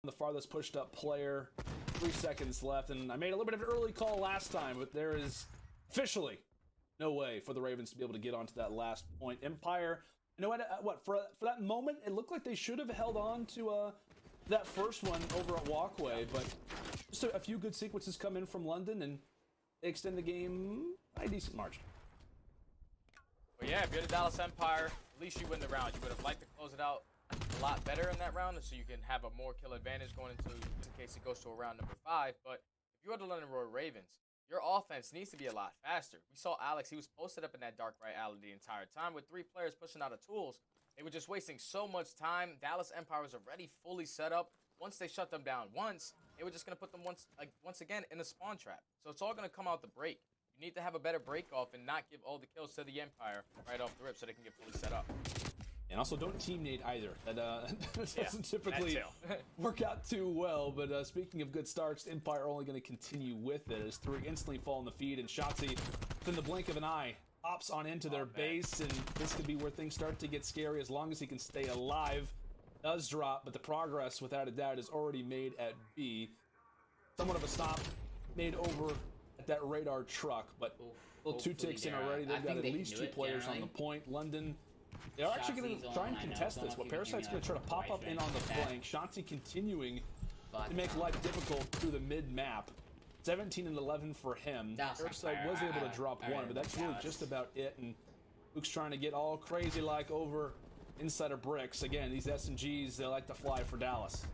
the farthest pushed up player. 3 seconds left, and I made a little bit of an early call last time, but there is officially no way for the Ravens to be able to get onto that last point. Empire, you know what? For that moment, it looked like they should have held on to that first one over at Walkway, but just a few good sequences come in from London, and they extend the game by a decent margin. Well, yeah, if you're the Dallas Empire, at least you win the round. You would have liked to close it out a lot better in that round, so you can have a more kill advantage going into in case it goes to a round number 5. But if you are the London Royal Ravens, your offense needs to be a lot faster. We saw Alex; he was posted up in that dark right alley the entire time with 3 players pushing out of tools. They were just wasting so much time. Dallas Empire was already fully set up. Once they shut them down once, they were just going to put them once again in a spawn trap. So it's all going to come out the break. You need to have a better break off and not give all the kills to the Empire right off the rip so they can get fully set up. And also, don't team nade either. That doesn't typically work out too well. But speaking of good starts, Empire are only going to continue with it as 3 instantly fall in the feed. And Shotzi, within the blink of an eye, hops on into their base. And this could be where things start to get scary as long as he can stay alive. Does drop, but the progress, without a doubt, is already made at B. Somewhat of a stop made over at that radar truck. But little 2 ticks in already. They've got at least 2 players on the point. London... They're actually going to try and contest this. What Parasite's going to try to pop up in on the flank. Shanti continuing to make life difficult through the mid-map. 17 and 11 for him. Parasite was able to drop 1, but that's really just about it. And Luke's trying to get all crazy like over inside of bricks. Again, these SMGs, they like to fly for Dallas.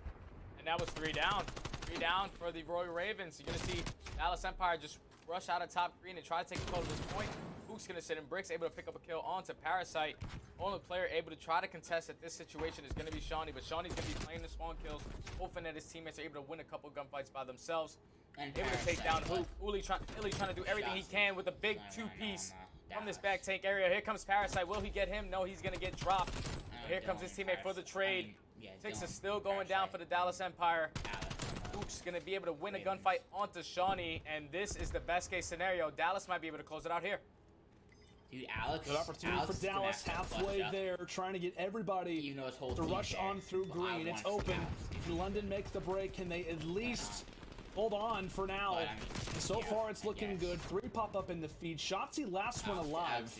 And that was 3 down. 3 down for the Royal Ravens. You're going to see Dallas Empire just rush out of top green and try to take control of this point. Luke's going to sit in bricks, able to pick up a kill onto Parasite. Only player able to try to contest at this situation is going to be Shawnee, but Shawnee's going to be playing the spawn kills, hoping that his teammates are able to win a couple gunfights by themselves. And able to take down Hoop. Uli trying to do everything he can with a big 2-piece from this back tank area. Here comes Parasite. Will he get him? No, he's going to get dropped. But here comes his teammate for the trade. 6 is still going down for the Dallas Empire. Luke's going to be able to win a gunfight onto Shawnee, and this is the best case scenario. Dallas might be able to close it out here. Dude, Alex. Good opportunity for Dallas, halfway there, trying to get everybody to rush on through green. It's open. London makes the break. Can they at least hold on for now? And so far, it's looking good. 3 pop up in the feed. Shotzi, last one alive.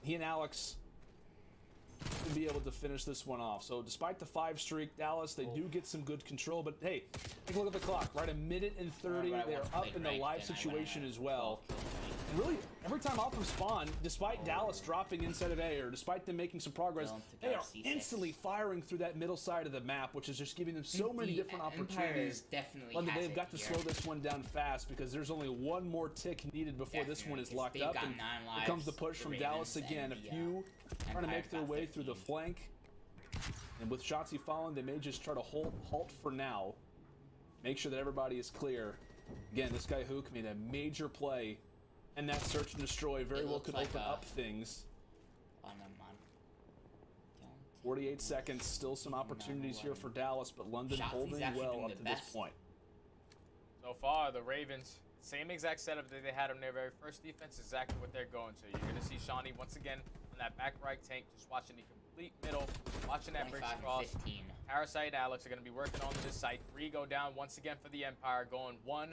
He and Alex to be able to finish this one off. So despite the 5 streak, Dallas, they do get some good control. But hey, take a look at the clock. Right, 1 minute and 30. They're up in the live situation as well. And really, every time off of spawn, despite Dallas dropping inside of A, or despite them making some progress, they are instantly firing through that middle side of the map, which is just giving them so many different opportunities. London, they've got to slow this one down fast because there's only 1 more tick needed before this one is locked up. And here comes the push from Dallas again. A few trying to make their way through the flank. And with Shotzi falling, they may just try to halt for now. Make sure that everybody is clear. Again, this guy Hook made a major play. And that search and destroy very well could open up things. 48 seconds, still some opportunities here for Dallas, but London holding well up to this point. So far, the Ravens, same exact setup that they had on their very first defense, exactly what they're going to. You're going to see Shawnee once again on that back right tank, just watching the complete middle, watching that bricks cross. Parasite and Alex are going to be working on this site. 3 go down once again for the Empire, going 1-5-1-5-1.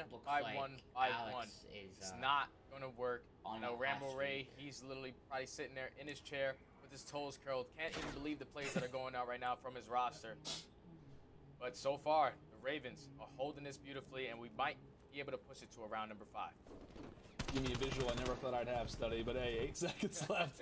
It's not going to work. No, Rambo Ray, he's literally probably sitting there in his chair with his toes curled. Can't even believe the plays that are going out right now from his roster. But so far, the Ravens are holding this beautifully, and we might be able to push it to a round number 5. Give me a visual I never thought I'd have, Study, but hey, 8 seconds left.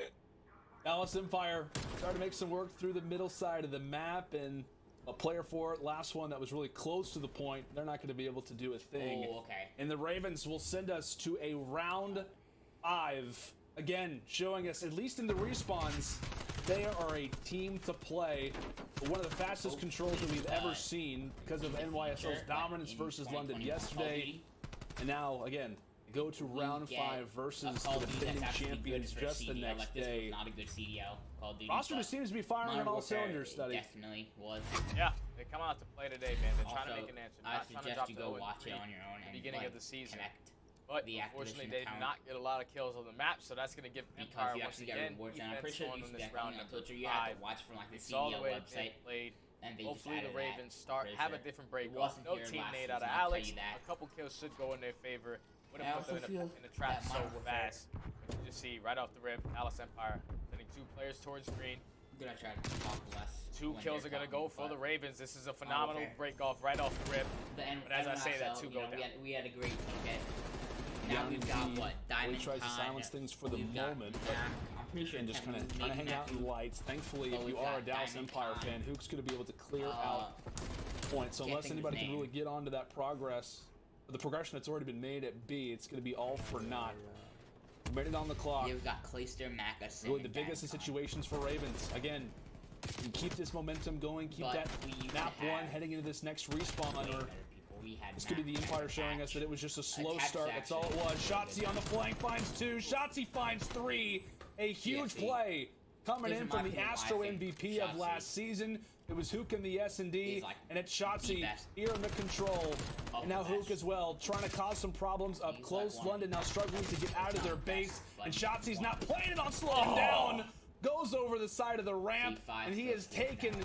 Dallas Empire starting to make some work through the middle side of the map, and a player for it, last one that was really close to the point, they're not going to be able to do a thing. Oh, okay. And the Ravens will send us to a round 5. Again, showing us, at least in the respawns, they are a team to play. One of the fastest controls that we've ever seen because of NYSL's dominance versus London yesterday. And now, again, go to round 5 versus the defending champions just the next day. Not a good CDL. Roster just seems to be firing on all cylinders, Study. Definitely was. Yeah, they come out to play today, man. They're trying to make an answer. I suggest you go watch it on your own at the beginning of the season. Connect. But unfortunately, they did not get a lot of kills on the map, so that's going to give Empire once again defense on this round number 5. You have to watch from like the CDL website. Played And they hopefully just the added Ravens that, have a sure. different break It off. wasn't No here team last made season, out of I'll tell Alex. you that. A couple kills should go in their favor. Would I have put them also feel in the trap that so Modern Warfare- fast. But you just see right off the rip, Dallas Empire sending 2 players towards green. I'm gonna try to talk less. 2 when kills they're are gonna talking, go for but the Ravens. This is a phenomenal Warfare. break off right off the rip. But as I say that, NYXL, 2 you go know, down. we had a great look at. Yeah, Now we've got what Diamond he tries to Con, silence things for the we've got moment, but Knack. I'm pretty sure and just kind of Kevin trying to hang maybe out in the Knack. lights. Thankfully, But if you we've are a got Dallas Diamond Empire Con. fan, Hook's going to be able to clear out points. So can't unless think of anybody his can name. really get onto that progress, the progression that's already been made at B, it's going to be all for naught. We made it on the clock. Yeah, we've got Clayster, Macus, Really the biggest of situations for Ravens. Again, you keep this momentum going, keep But that we map have one heading into this next respawn, or We had this could be the Mac Empire attach. showing us that it was just a slow Attach start. That's all it was. Shotzi on the flank finds 2. Shotzi finds 3. A huge see, play coming those in are from my the opinion, Astro I think MVP of Shotzi last season. It was Hook in the S&D, He's like and it's the Shotzi best here in the control. of And now the Hook best. as well, trying to cause some problems up He's close. like one- London now struggling to get out of their not base, best, and but Shotzi's one. not playing it on slowing down. Goes over the side of the ramp, C5 and he still has slowing taken down.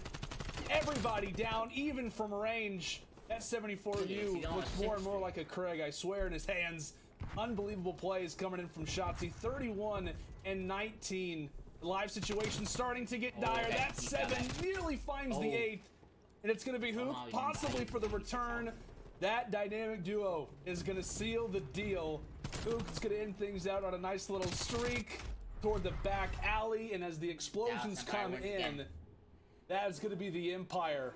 everybody down, even from range. That 74 Dude, view if you don't looks have more and six, more like a Craig, I swear, in his hands. Unbelievable plays coming in from Shotzi. 31 and 19. The live situation starting to get dire. okay, That he's 7 coming. nearly finds the Oh. 8th. And it's going to be Hook, Somehow he possibly didn't for the die. return. That dynamic duo is going to seal the deal. Hook is going to end things out on a nice little streak toward the back alley. And as the explosions Empire come wins in, again. that is going to be the Empire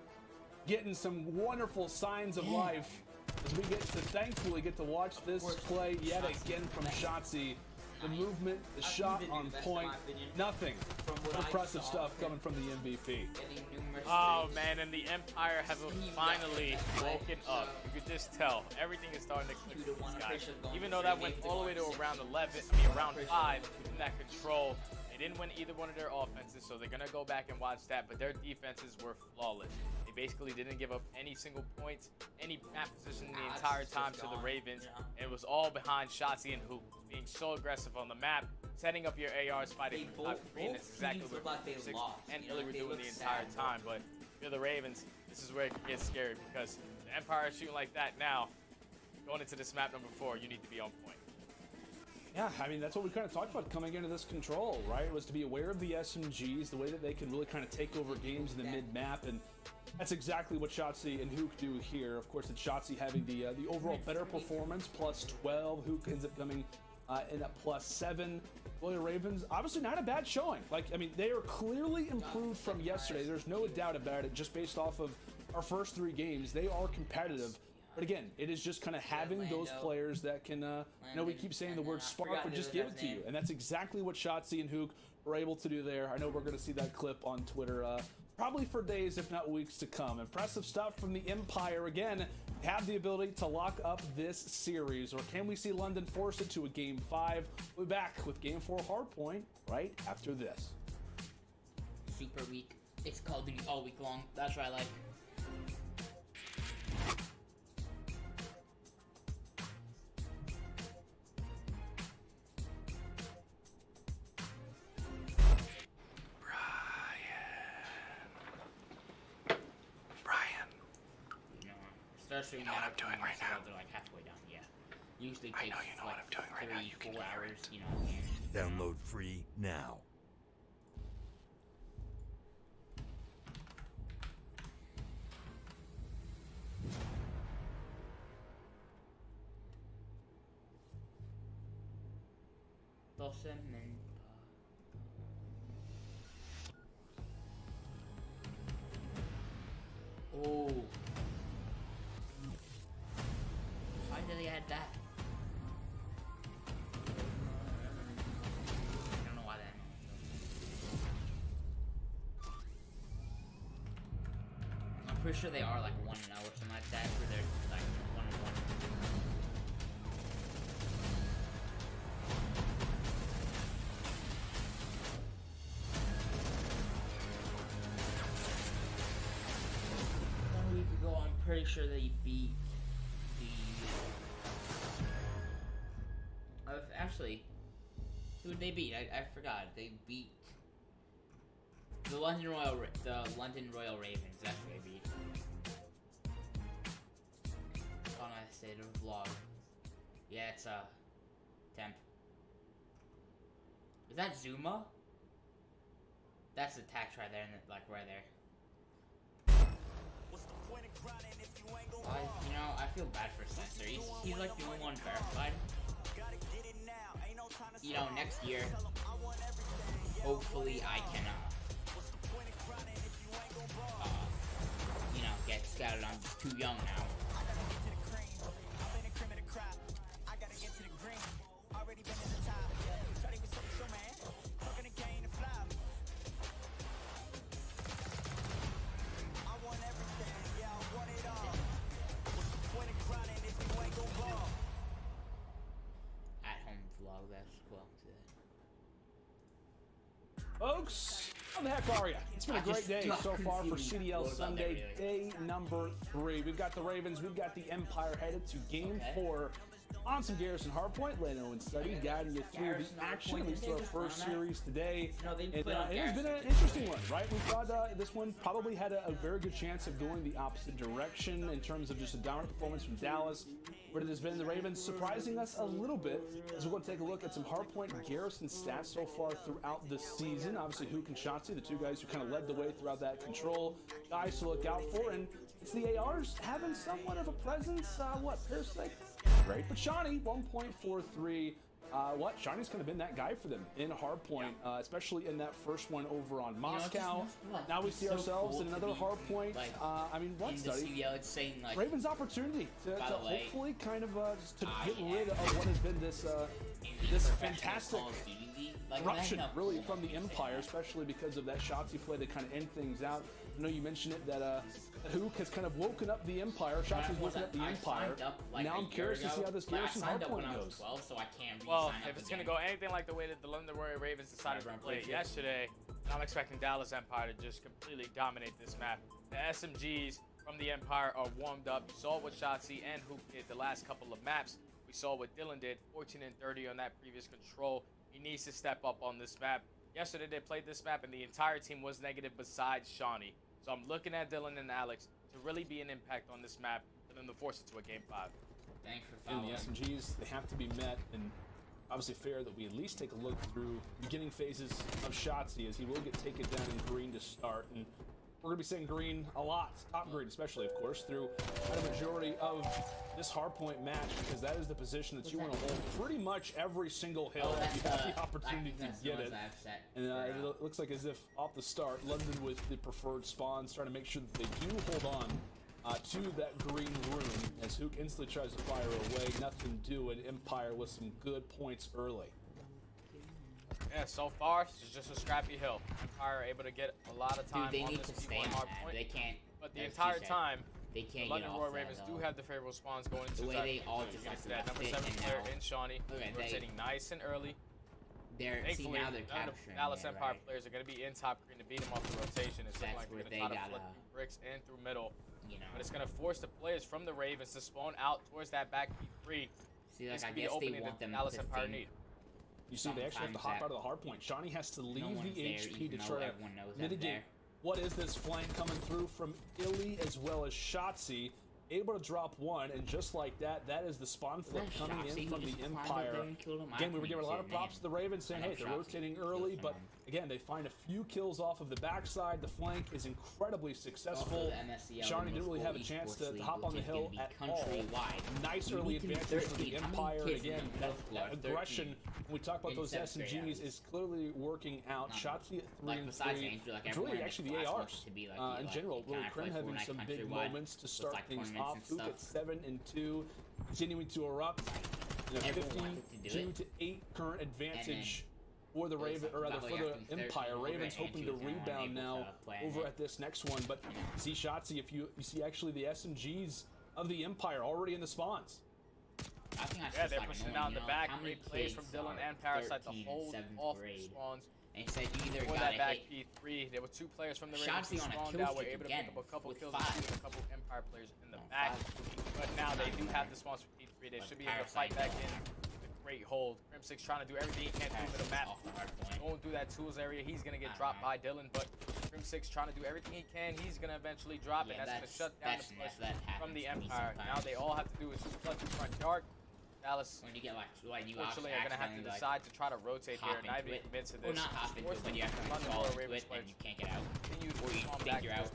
getting some wonderful signs of life as we get to thankfully get to watch this course, play yet Shotzi. again from Shotzi. The Nice. movement, the shot been on the best in point, my opinion. nothing. From what I Impressive saw stuff of him. coming from the MVP. Getting numerous Oh streaks. man, and the Empire have finally woken up. You could just tell everything is starting to click for 2-1, these I'm guys. pretty sure going Even for though that 3 went games, all the way they to won around 6. 11, I mean around Pretty 5 in that control. They didn't win either one of their offenses, so they're gonna go back and watch that. But their defenses were flawless. They basically didn't give up any single points, any map position the Nah, entire it's time just to the gone, Ravens. yeah. And it was all behind Shotzi and Hoop being so aggressive on the map, setting up your ARs, fighting They from top both- green. both That's exactly teams what look like they Six lost, and you know, Illy were they doing look the entire sad. time. But if you're the Ravens, this is where it gets scary because the Empire is shooting like that now. Going into this map number 4, you need to be on point. Yeah, I mean, that's what we kind of talked about coming into this control, right? Was to be aware of the SMGs, the way that they can really kind of take over games in the mid-map, and that's exactly what Shotzi and Hook do here. Of course, it's Shotzi having the overall better performance, plus 12. Hook ends up coming in at plus 7. Well, the Ravens, obviously not a bad showing. Like, I mean, they are clearly improved from yesterday. There's no doubt about it, just based off of our first 3 games. They are competitive. But again, it is just kind of having those Lando. players that can, we keep saying the and word then I spark, forgot but the just other give it guy's to you. name. And that's exactly what Shotzi and Hook were able to do there. I know we're going to see that clip on Twitter probably for days, if not weeks to come. Impressive stuff from the Empire. Again, have the ability to lock up this series. Or can we see London force it to a Game 5? We'll be back with Game 4 Hardpoint right after this. Super weak. It's Call of Duty all week long. That's what I like. Especially know what I'm doing right now? They're like halfway down. Yeah. Usually I takes know you know like what I'm doing right now. You can 3-4 hear hours. it. You know. Download free now. Oh. Why did they add that? I don't know why that. I'm pretty sure they are like 1-0 or something like that, or they're like 1-1. One week ago, I'm pretty sure they beat the. Actually, who did they beat? I forgot. They beat. The London Royal Ravens. That's what I beat. On I say the vlog. Yeah, it's temp. Is that Zuma? That's the tax right there, like right there. You know, I feel bad for Spencer. He's like the only one verified. You know, next year, hopefully I can, you know, get scouted. I'm too young now. Folks, how the heck are you? It's been a great day so far for CDL Sunday, day number 3. We've got the Ravens, we've got the Empire headed to Game 4 on some Garrison Hardpoint. Leno and Study guiding you through the action, at least to our first series today. And it has been an interesting one, right? We thought this one probably had a very good chance of going the opposite direction in terms of just a dominant performance from Dallas. But it has been the Ravens surprising us a little bit as we're going to take a look at some Hardpoint and Garrison stats so far throughout the season. Obviously, Hook and Shotzi, the two guys who kind of led the way throughout that control, guys to look out for. And it's the ARs having somewhat of a presence. Parasite? Great. But Shawnee, 1.43. Shawnee's kind of been that guy for them in Hardpoint, especially in that first one over on Moscow. Now we see ourselves in another Hardpoint. I mean, what Study? CDL, it's saying, like, Ravens' opportunity to hopefully kind of just to get rid of what has been this fantastic eruption, really, from the Empire, especially because of that Shotzi play to kind of end things out. I know you mentioned it that Hook has kind of woken up the Empire. Shotzi's woken up the Empire. Now I'm curious to see how this Garrison Hardpoint goes. 12, so I can't well, if it's going to go anything like the way that the London Royal Ravens decided to play it yesterday, I'm expecting Dallas Empire to just completely dominate this map. The SMGs from the Empire are warmed up. You saw what Shotzi and Hook did the last couple of maps. We saw what Dylan did, 14 and 30 on that previous control. He needs to step up on this map. Yesterday they played this map and the entire team was negative besides Shawnee. So I'm looking at Dylan and Alex to really be an impact on this map for them to force it to a game 5. Thanks for following. And the SMGs, they have to be met, and obviously fair that we at least take a look through beginning phases of Shotzi, as he will get taken down in green to start. And we're going to be saying green a lot, top green especially, of course, through a majority of this Hardpoint match, because that is the position that you want to hold pretty much every single hill if you have the opportunity to get it. And it looks like as if off the start, London with the preferred spawns, trying to make sure that they do hold on to that green room, as Hook instantly tries to fire away. Nothing doing. Empire with some good points early. Yeah, so far, it's just a scrappy hill. Empire able to get a lot of time. Dude, they on need this to stay on hard that. point. They can't. But the entire time, they can't the London get Royal off Ravens that, do have the favorable spawns going into the way that. they all just that number 7 player in Shawnee, rotating nice and early. Thankfully, now they're none of capturing Dallas it, Empire right? players are going to be in top green to beat them off the rotation. It's looking like they're going to try to flip through bricks and through middle. You know, but it's going to force the players from the Ravens to spawn out towards that back P3. see, like, This I could be guess the they opening want that them Dallas to Empire think need. You see, they actually have to hop out of the Hardpoint. Shawnee has to leave the HP to try to mitigate what is this flank coming through from Illy as well as Shotzi. Able to drop one, and just like that, that is the spawn flip coming in from the Empire. Again, we were giving a lot of props to the Ravens, saying, hey, they're rotating early, but again, they find a few kills off of the backside. The flank is incredibly successful. Shawnee didn't really have a chance to hop on the hill at all. Nice early advantage for the Empire. Again, that aggression, when we talk about those SMGs, is clearly working out. Shotzi at 3 and 3. It's really actually the ARs in general. Really, Krim having some big moments to start things off. Hook at 7 and 2, continuing to erupt. A 52-8 current advantage for the Raven, or rather for the Empire. Ravens hoping to rebound now over at this next one, but see Shotzi, if you see actually the SMGs of the Empire already in the spawns. Yeah, they're pushing down the back. Great plays from Dylan and Parasite to hold off the spawns. And he said you either for gotta that back hit P3, there were 2 players from the Ravens who Shotzi on a spawned kill out, were streak able to again pick up a couple with kills 5. and shoot a couple Empire players in the back. But now they do have the spawns for P3. They should be able to fight back in with great hold. Crim6 trying to do everything he can through the map. Off the hard point. Going through that tools area, he's gonna get dropped by Dylan, but Crim6 trying to do everything he can. He's gonna eventually drop, and that's gonna shut down the push from the Empire. Now they all have to do is just flood through front dark. Dallas, when you get like you unfortunately, are gonna have to decide to try to rotate here, not even commit to this. Well, not hop into it, but you have to fall into it, and you can't get out. Continue to Or you fall think back you're to out.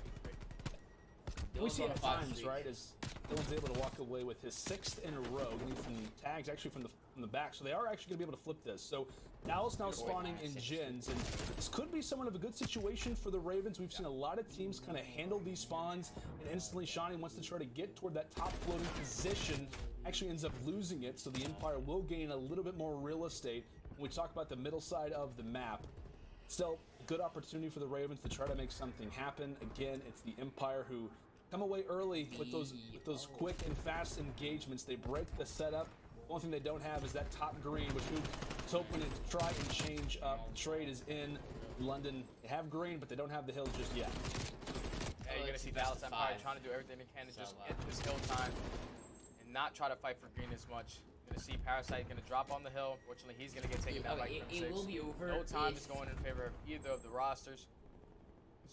We see it at times, right, as Dylan's able to walk away with his 6th in a row, getting some tags actually from the back, so they are actually going to be able to flip this. So Dallas now spawning in gens, and this could be somewhat of a good situation for the Ravens. We've seen a lot of teams kind of handle these spawns, and instantly Shawnee wants to try to get toward that top floating position, actually ends up losing it, so the Empire will gain a little bit more real estate when we talk about the middle side of the map. Still, good opportunity for the Ravens to try to make something happen. Again, it's the Empire who come away early with those quick and fast engagements. They break the setup. The only thing they don't have is that top green, which is hoping to try and change up. The trade is in London. They have green, but they don't have the hills just yet. Yeah, you're gonna see Dallas Empire trying to do everything they can to just get this hill time and not try to fight for green as much. You're gonna see Parasite gonna drop on the hill. Fortunately, he's gonna get taken down by Crim6. It will be over. No time is going in favor of either of the rosters.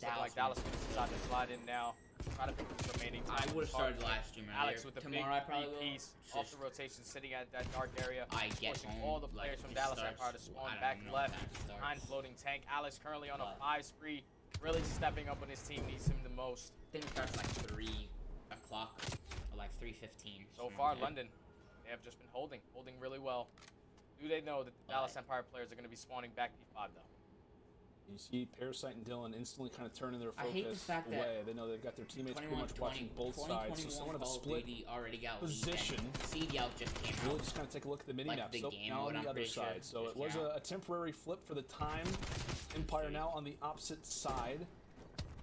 Looks like Dallas gonna decide to slide in now. Try to pick up the remaining time. I would have started live stream earlier. Alex with the Tomorrow big piece off the rotation, sitting at that dark area. I get forcing all the players from Dallas Empire to spawn back left behind floating tank. Alex currently on a 5 spree, really stepping up when his team needs him the most. I think it starts like 3 o'clock or like 3:15. So far, London, they have just been holding really well. Do they know that the Dallas Empire players are going to be spawning back P5 though? You see Parasite and Dylan instantly kind of turning their I hate the focus fact away. that They know they've got their teammates pretty much watching both sides, so somewhat of a split already got position. CDL just came Really out. just kind of take a look at the mini-map. the So game now mode, on I'm the other pretty sure, side. So just it was came out. a temporary flip for the time. Empire now on the opposite side.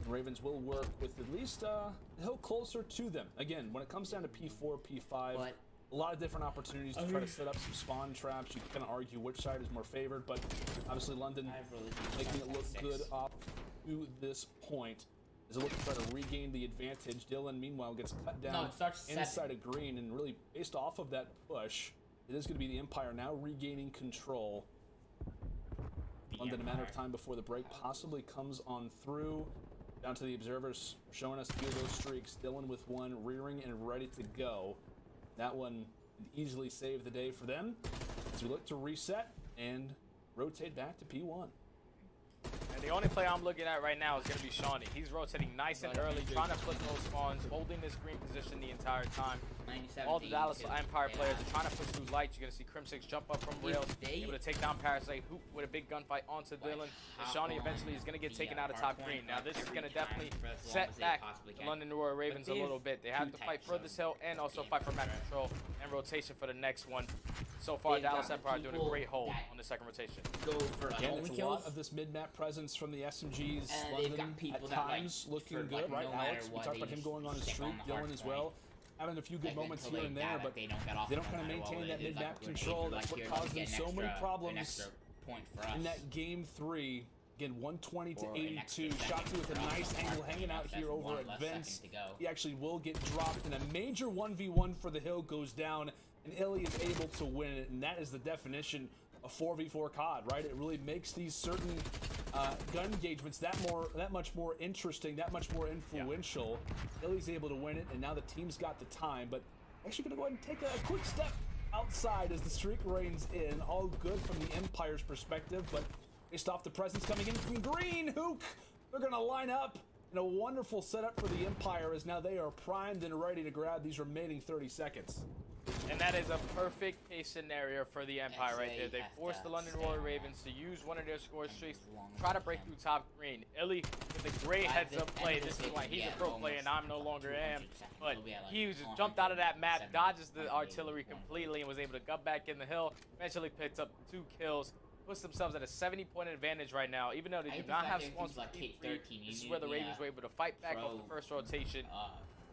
The Ravens will work with at least a hill closer to them. Again, when it comes down to P4, P5, But a lot of different opportunities to try to set up some spawn traps. You can kind of argue which side is more favored, but obviously London making it look good up to this point. As they look to try to regain the advantage, Dylan meanwhile gets cut down it starts inside of green, and really based off of that push, it is going to be the Empire now regaining control. London, a matter of time before the break possibly comes on through. Down to the observers, showing us a few of those streaks. Dylan with one, rearing and ready to go. That one could easily save the day for them as we look to reset and rotate back to P1. And the only play I'm looking at right now is going to be Shawnee. He's rotating nice and early, trying to flip those spawns, holding this green position the entire time. All the Dallas Empire players are trying to push through light. You're going to see Crim6 jump up from rails, able to take down Parasite, hoop with a big gunfight onto Dylan. And Shawnee eventually is going to get taken out of top green. Now this is going to definitely set back the London Royal Ravens a little bit. They have to fight for this hill and also fight for map control and rotation for the next one. So far, Dallas Empire doing a great hold on the second rotation. Go for Again, home it's a kills. lot of this mid-map presence from the SMGs. And they've got London people at that, like, times looking for, good, like, right? no matter Alex, we what, talked they about him just going on his stick streak. on the hard Dylan as point. well. Having a few good moments here and there, but they don't kind of maintain that mid-map control. That's what caused them so many problems in that game 3. Again, 120 to 82. Shotzi with a nice angle hanging out here over at Vince. He actually will get dropped, and a major 1v1 for the hill goes down, and Illy is able to win it, and that is the definition of 4v4 COD, right? It really makes these certain gun engagements that much more interesting, that much more influential. Illy's able to win it, and now the team's got the time, but actually going to go ahead and take a quick step outside as the streak reigns in. All good from the Empire's perspective, but based off the presence coming in from green, Hook, they're going to line up in a wonderful setup for the Empire as now they are primed and ready to grab these remaining 30 seconds. And that is a perfect case scenario for the Empire right there. They forced the London Royal Ravens to use one of their score streaks, try to break through top green. Illy with a great heads-up play. This is why he's a pro player and I'm no longer am. But he was just jumped out of that map, dodges the artillery completely, and was able to gut back in the hill. Eventually picked up 2 kills. Puts themselves at a 70-point advantage right now, even though they do not have spawns for P3. This is where the Ravens were able to fight back off the first rotation.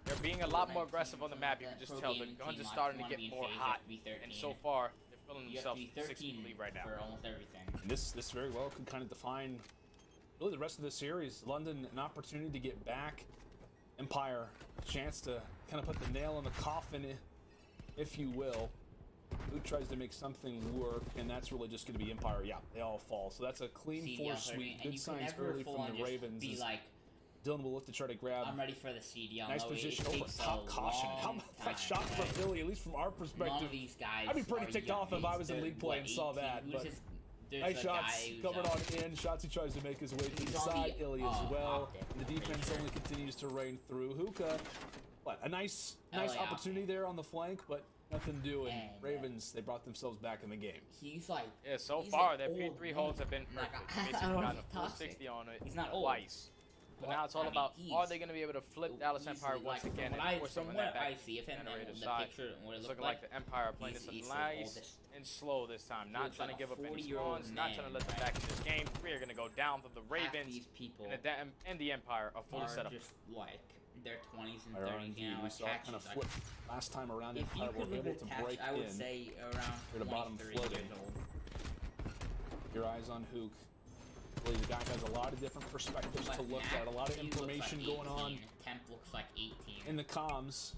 They're being a lot more aggressive on the map. You can just tell the guns are starting to get more hot, and so far they're filling themselves 6th lead right now. For almost everything. And this very well could kind of define really the rest of the series. London, an opportunity to get back. Empire, a chance to kind of put the nail in the coffin, if you will. Who tries to make something work, and that's really just going to be Empire. Yeah, they all fall. So that's a clean CDL 4 sweep. Good signs never early full from on the just Ravens. Be like, Dylan will look to try to grab. I'm ready for the CDL. Nice no, position it over takes top a caution. How long about that time, shot from right? Billy, at least from our None perspective? of these guys I'd be pretty are ticked young. off if I was in league play and saw 18? that. But There's nice a shots guy who's, covered on in. Shots he tries to make his way to he's the on the, side. Illy as well. optic, The I'm pretty defense sure. only continues to reign through. Hookah, what, a nice opportunity optic. there on the flank, but nothing doing. And, Ravens, they brought themselves back in the game. He's like, Yeah, so he's far an their old P3 man. holds have been Like, perfect. I Basically don't gotten know, a full toxic. 60 on it He's not old. twice. But now it's all I mean, about, he's are they going to be able to flip Dallas Empire easily, once like, again from and force them from on that what I back see of him and generator the side? picture and what it It's looked looking like the Empire are playing he's this the nice oldest. and slow this time. Not looks trying like to a give up any 40-year-old spawns, not trying to let them man, back in this game. We are going to go down for the Half Ravens these people and the Empire are fully are set up. just like their 20s and Our 30s, you know, we saw it kind of catches, flip last time around. if you Empire could were live able to attached, break I would in. say around They're the bottom 23 floating. years old. Your eyes on Hook. Really, the guy has a lot of different perspectives But to look Mac, at. A lot of he looks information like going on 18. Temp looks like 18. in the comms.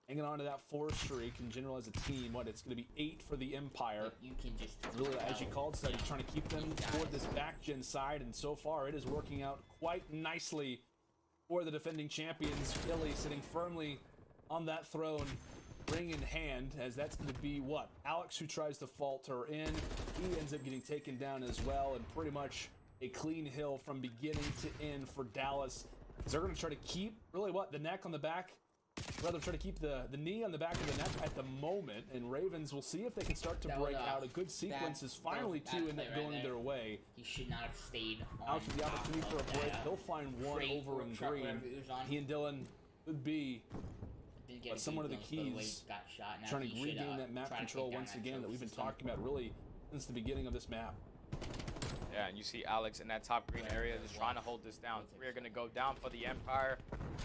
Hanging on to that 4 streak in general as a team. What, it's going to be 8 for the Empire. Like, you can just Really, as you tell, called, said, he's trying to keep them these toward guys. this back gen side, and so far it is working out quite nicely for the defending champions. Illy sitting firmly on that throne, ring in hand, as that's going to be what? Alex, who tries to falter in. He ends up getting taken down as well, and pretty much a clean hill from beginning to end for Dallas. They're going to try to keep, really what, the neck on the back? Rather try to keep the knee on the back of the neck at the moment, and Ravens will see if they can start to That break was, out. A good sequence is finally that two end play up right going there. their way. He should not have stayed on Alex with the top opportunity for of a break. that, He'll find one crate over or in truck, green. whatever he was on. He and Dylan could be Didn't get but a some good one of the glimpse, by way keys he got shot. Now trying to he should, regain that map try to control take down once that again that we've been system. talking about really since the beginning of this map. Yeah, and you see Alex in that top green area just trying to hold this down. We're going to go down for the Empire.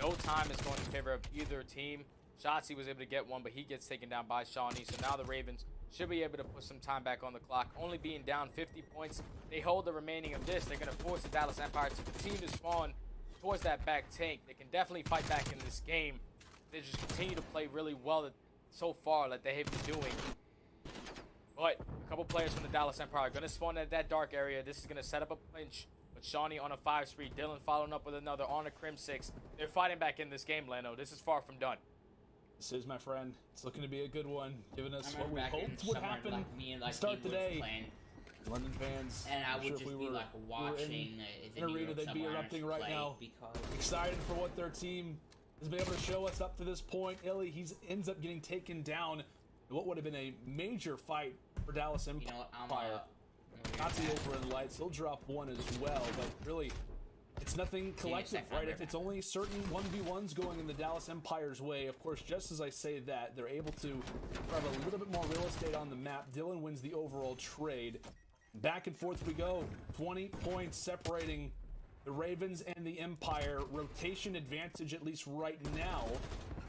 No time is going in favor of either team. Shotzi was able to get one, but he gets taken down by Shawnee. So now the Ravens should be able to put some time back on the clock. Only being down 50 points. They hold the remaining of this. They're going to force the Dallas Empire to continue to spawn towards that back tank. They can definitely fight back in this game. They just continue to play really well so far that they have been doing. But a couple players from the Dallas Empire are going to spawn at that dark area. This is going to set up a clinch with Shawnee on a 5 speed. Dylan following up with another on a Crim 6. They're fighting back in this game, Leno. This is far from done. This is, my friend. It's looking to be a good one, giving us I what we remember back in hoped would summer, happen like, me and, like, start he the was day. playing, London fans, and I I'm would sure just if we be were, like watching in the New arena, York they'd be Submariners erupting right play now. because excited for what their team has been able to show us up to this point. Illy, he ends up getting taken down in what would have been a major fight for Dallas Empire. you know what, I'm Nazi over in lights, he'll drop one as well, but really, it's nothing collective, right? It's only certain 1v1s going in the Dallas Empire's way. Of course, just as I say that, they're able to have a little bit more real estate on the map. Dylan wins the overall trade. Back and forth we go. 20 points separating the Ravens and the Empire. Rotation advantage, at least right now,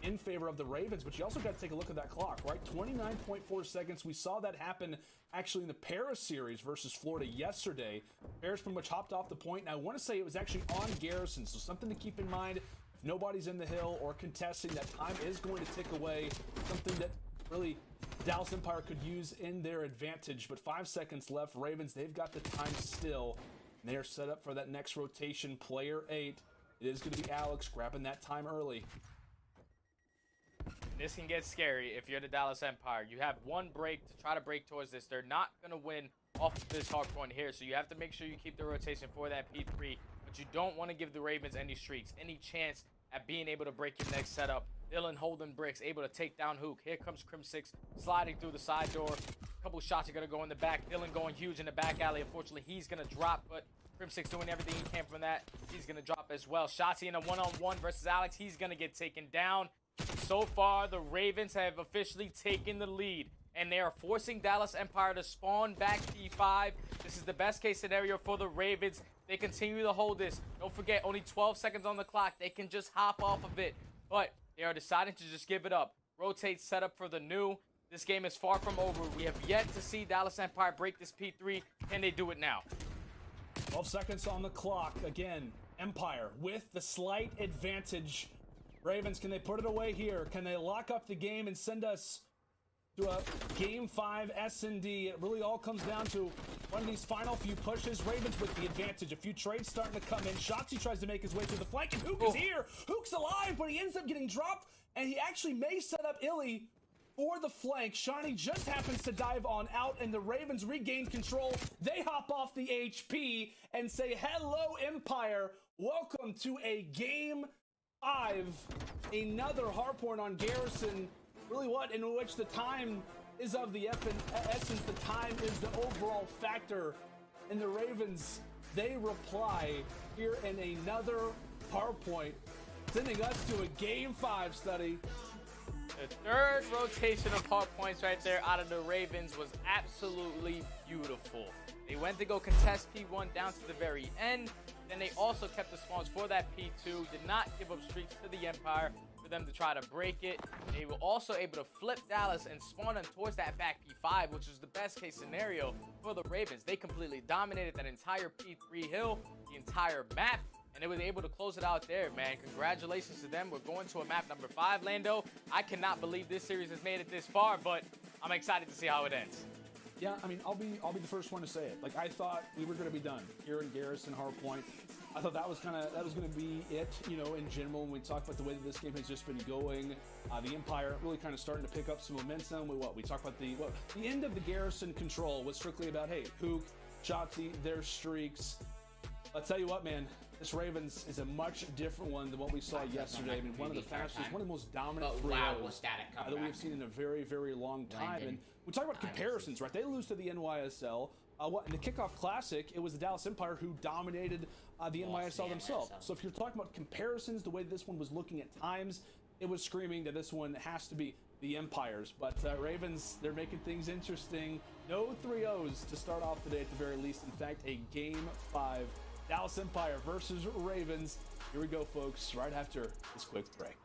in favor of the Ravens, but you also got to take a look at that clock, right? 29.4 seconds. We saw that happen actually in the Paris series versus Florida yesterday. Paris pretty much hopped off the point, and I want to say it was actually on Garrison, so something to keep in mind. If nobody's in the hill or contesting, that time is going to tick away, something that really Dallas Empire could use in their advantage. But 5 seconds left. Ravens, they've got the time still. They are set up for that next rotation. Player 8. It is going to be Alex grabbing that time early. This can get scary if you're the Dallas Empire. You have one break to try to break towards this. They're not going to win off of this hard point here, so you have to make sure you keep the rotation for that P3, but you don't want to give the Ravens any streaks, any chance at being able to break your next setup. Dylan holding bricks, able to take down Hook. Here comes Crim 6 sliding through the side door. A couple shots are going to go in the back. Dylan going huge in the back alley. Unfortunately, he's going to drop, but Crim 6 doing everything he can from that. He's going to drop as well. Shotzi in a one-on-one versus Alex. He's going to get taken down. So far, the Ravens have officially taken the lead, and they are forcing Dallas Empire to spawn back P5. This is the best case scenario for the Ravens. They continue to hold this. Don't forget, only 12 seconds on the clock. They can just hop off of it, but they are deciding to just give it up. Rotate setup for the new. This game is far from over. We have yet to see Dallas Empire break this P3. Can they do it now? 12 seconds on the clock. Again, Empire with the slight advantage. Ravens, can they put it away here? Can they lock up the game and send us to a Game 5 S&D. It really all comes down to one of these final few pushes. Ravens with the advantage. A few trades starting to come in. Shotzzy tries to make his way through the flank, and Hook is here. Hook's alive, but he ends up getting dropped, and he actually may set up Illy for the flank. Shiny just happens to dive on out, and the Ravens regain control. They hop off the HP and say, hello, Empire. Welcome to a Game 5. Another hardpoint on Garrison. Really what? In which the time is of the essence. The time is the overall factor. And the Ravens, they reply here in another hardpoint, sending us to a Game 5 study. The third rotation of hard points right there out of the Ravens was absolutely beautiful. They went to go contest P1 down to the very end. Then they also kept the spawns for that P2. Did not give up streaks to the Empire for them to try to break it. They were also able to flip Dallas and spawn them towards that back P5, which is the best case scenario for the Ravens. They completely dominated that entire P3 hill, the entire map, and they were able to close it out there, man. Congratulations to them. We're going to a map number 5, Lando. I cannot believe this series has made it this far, but I'm excited to see how it ends. Yeah, I mean, I'll be the first one to say it. Like, I thought we were going to be done here in Garrison Hardpoint. I thought that was going to be it, you know, in general. When we talk about the way that this game has just been going, the Empire really kind of starting to pick up some momentum. We talk about the end of the Garrison control was strictly about, hey, Hook, Shotzzy, their streaks. I'll tell you what, man. This Ravens is a much different one than what we saw yesterday. I mean, one of the fastest, one of the most dominant trios that we have seen in a very, very long time. And we talk about comparisons, right? They lose to the NYSL. In the Kickoff Classic, it was the Dallas Empire who dominated the NYSL themselves. So if you're talking about comparisons, the way this one was looking at times, it was screaming that this one has to be the Empires. But Ravens, they're making things interesting. No 3-0s to start off today at the very least. In fact, a Game 5. Dallas Empire versus Ravens. Here we go, folks, right after this quick break.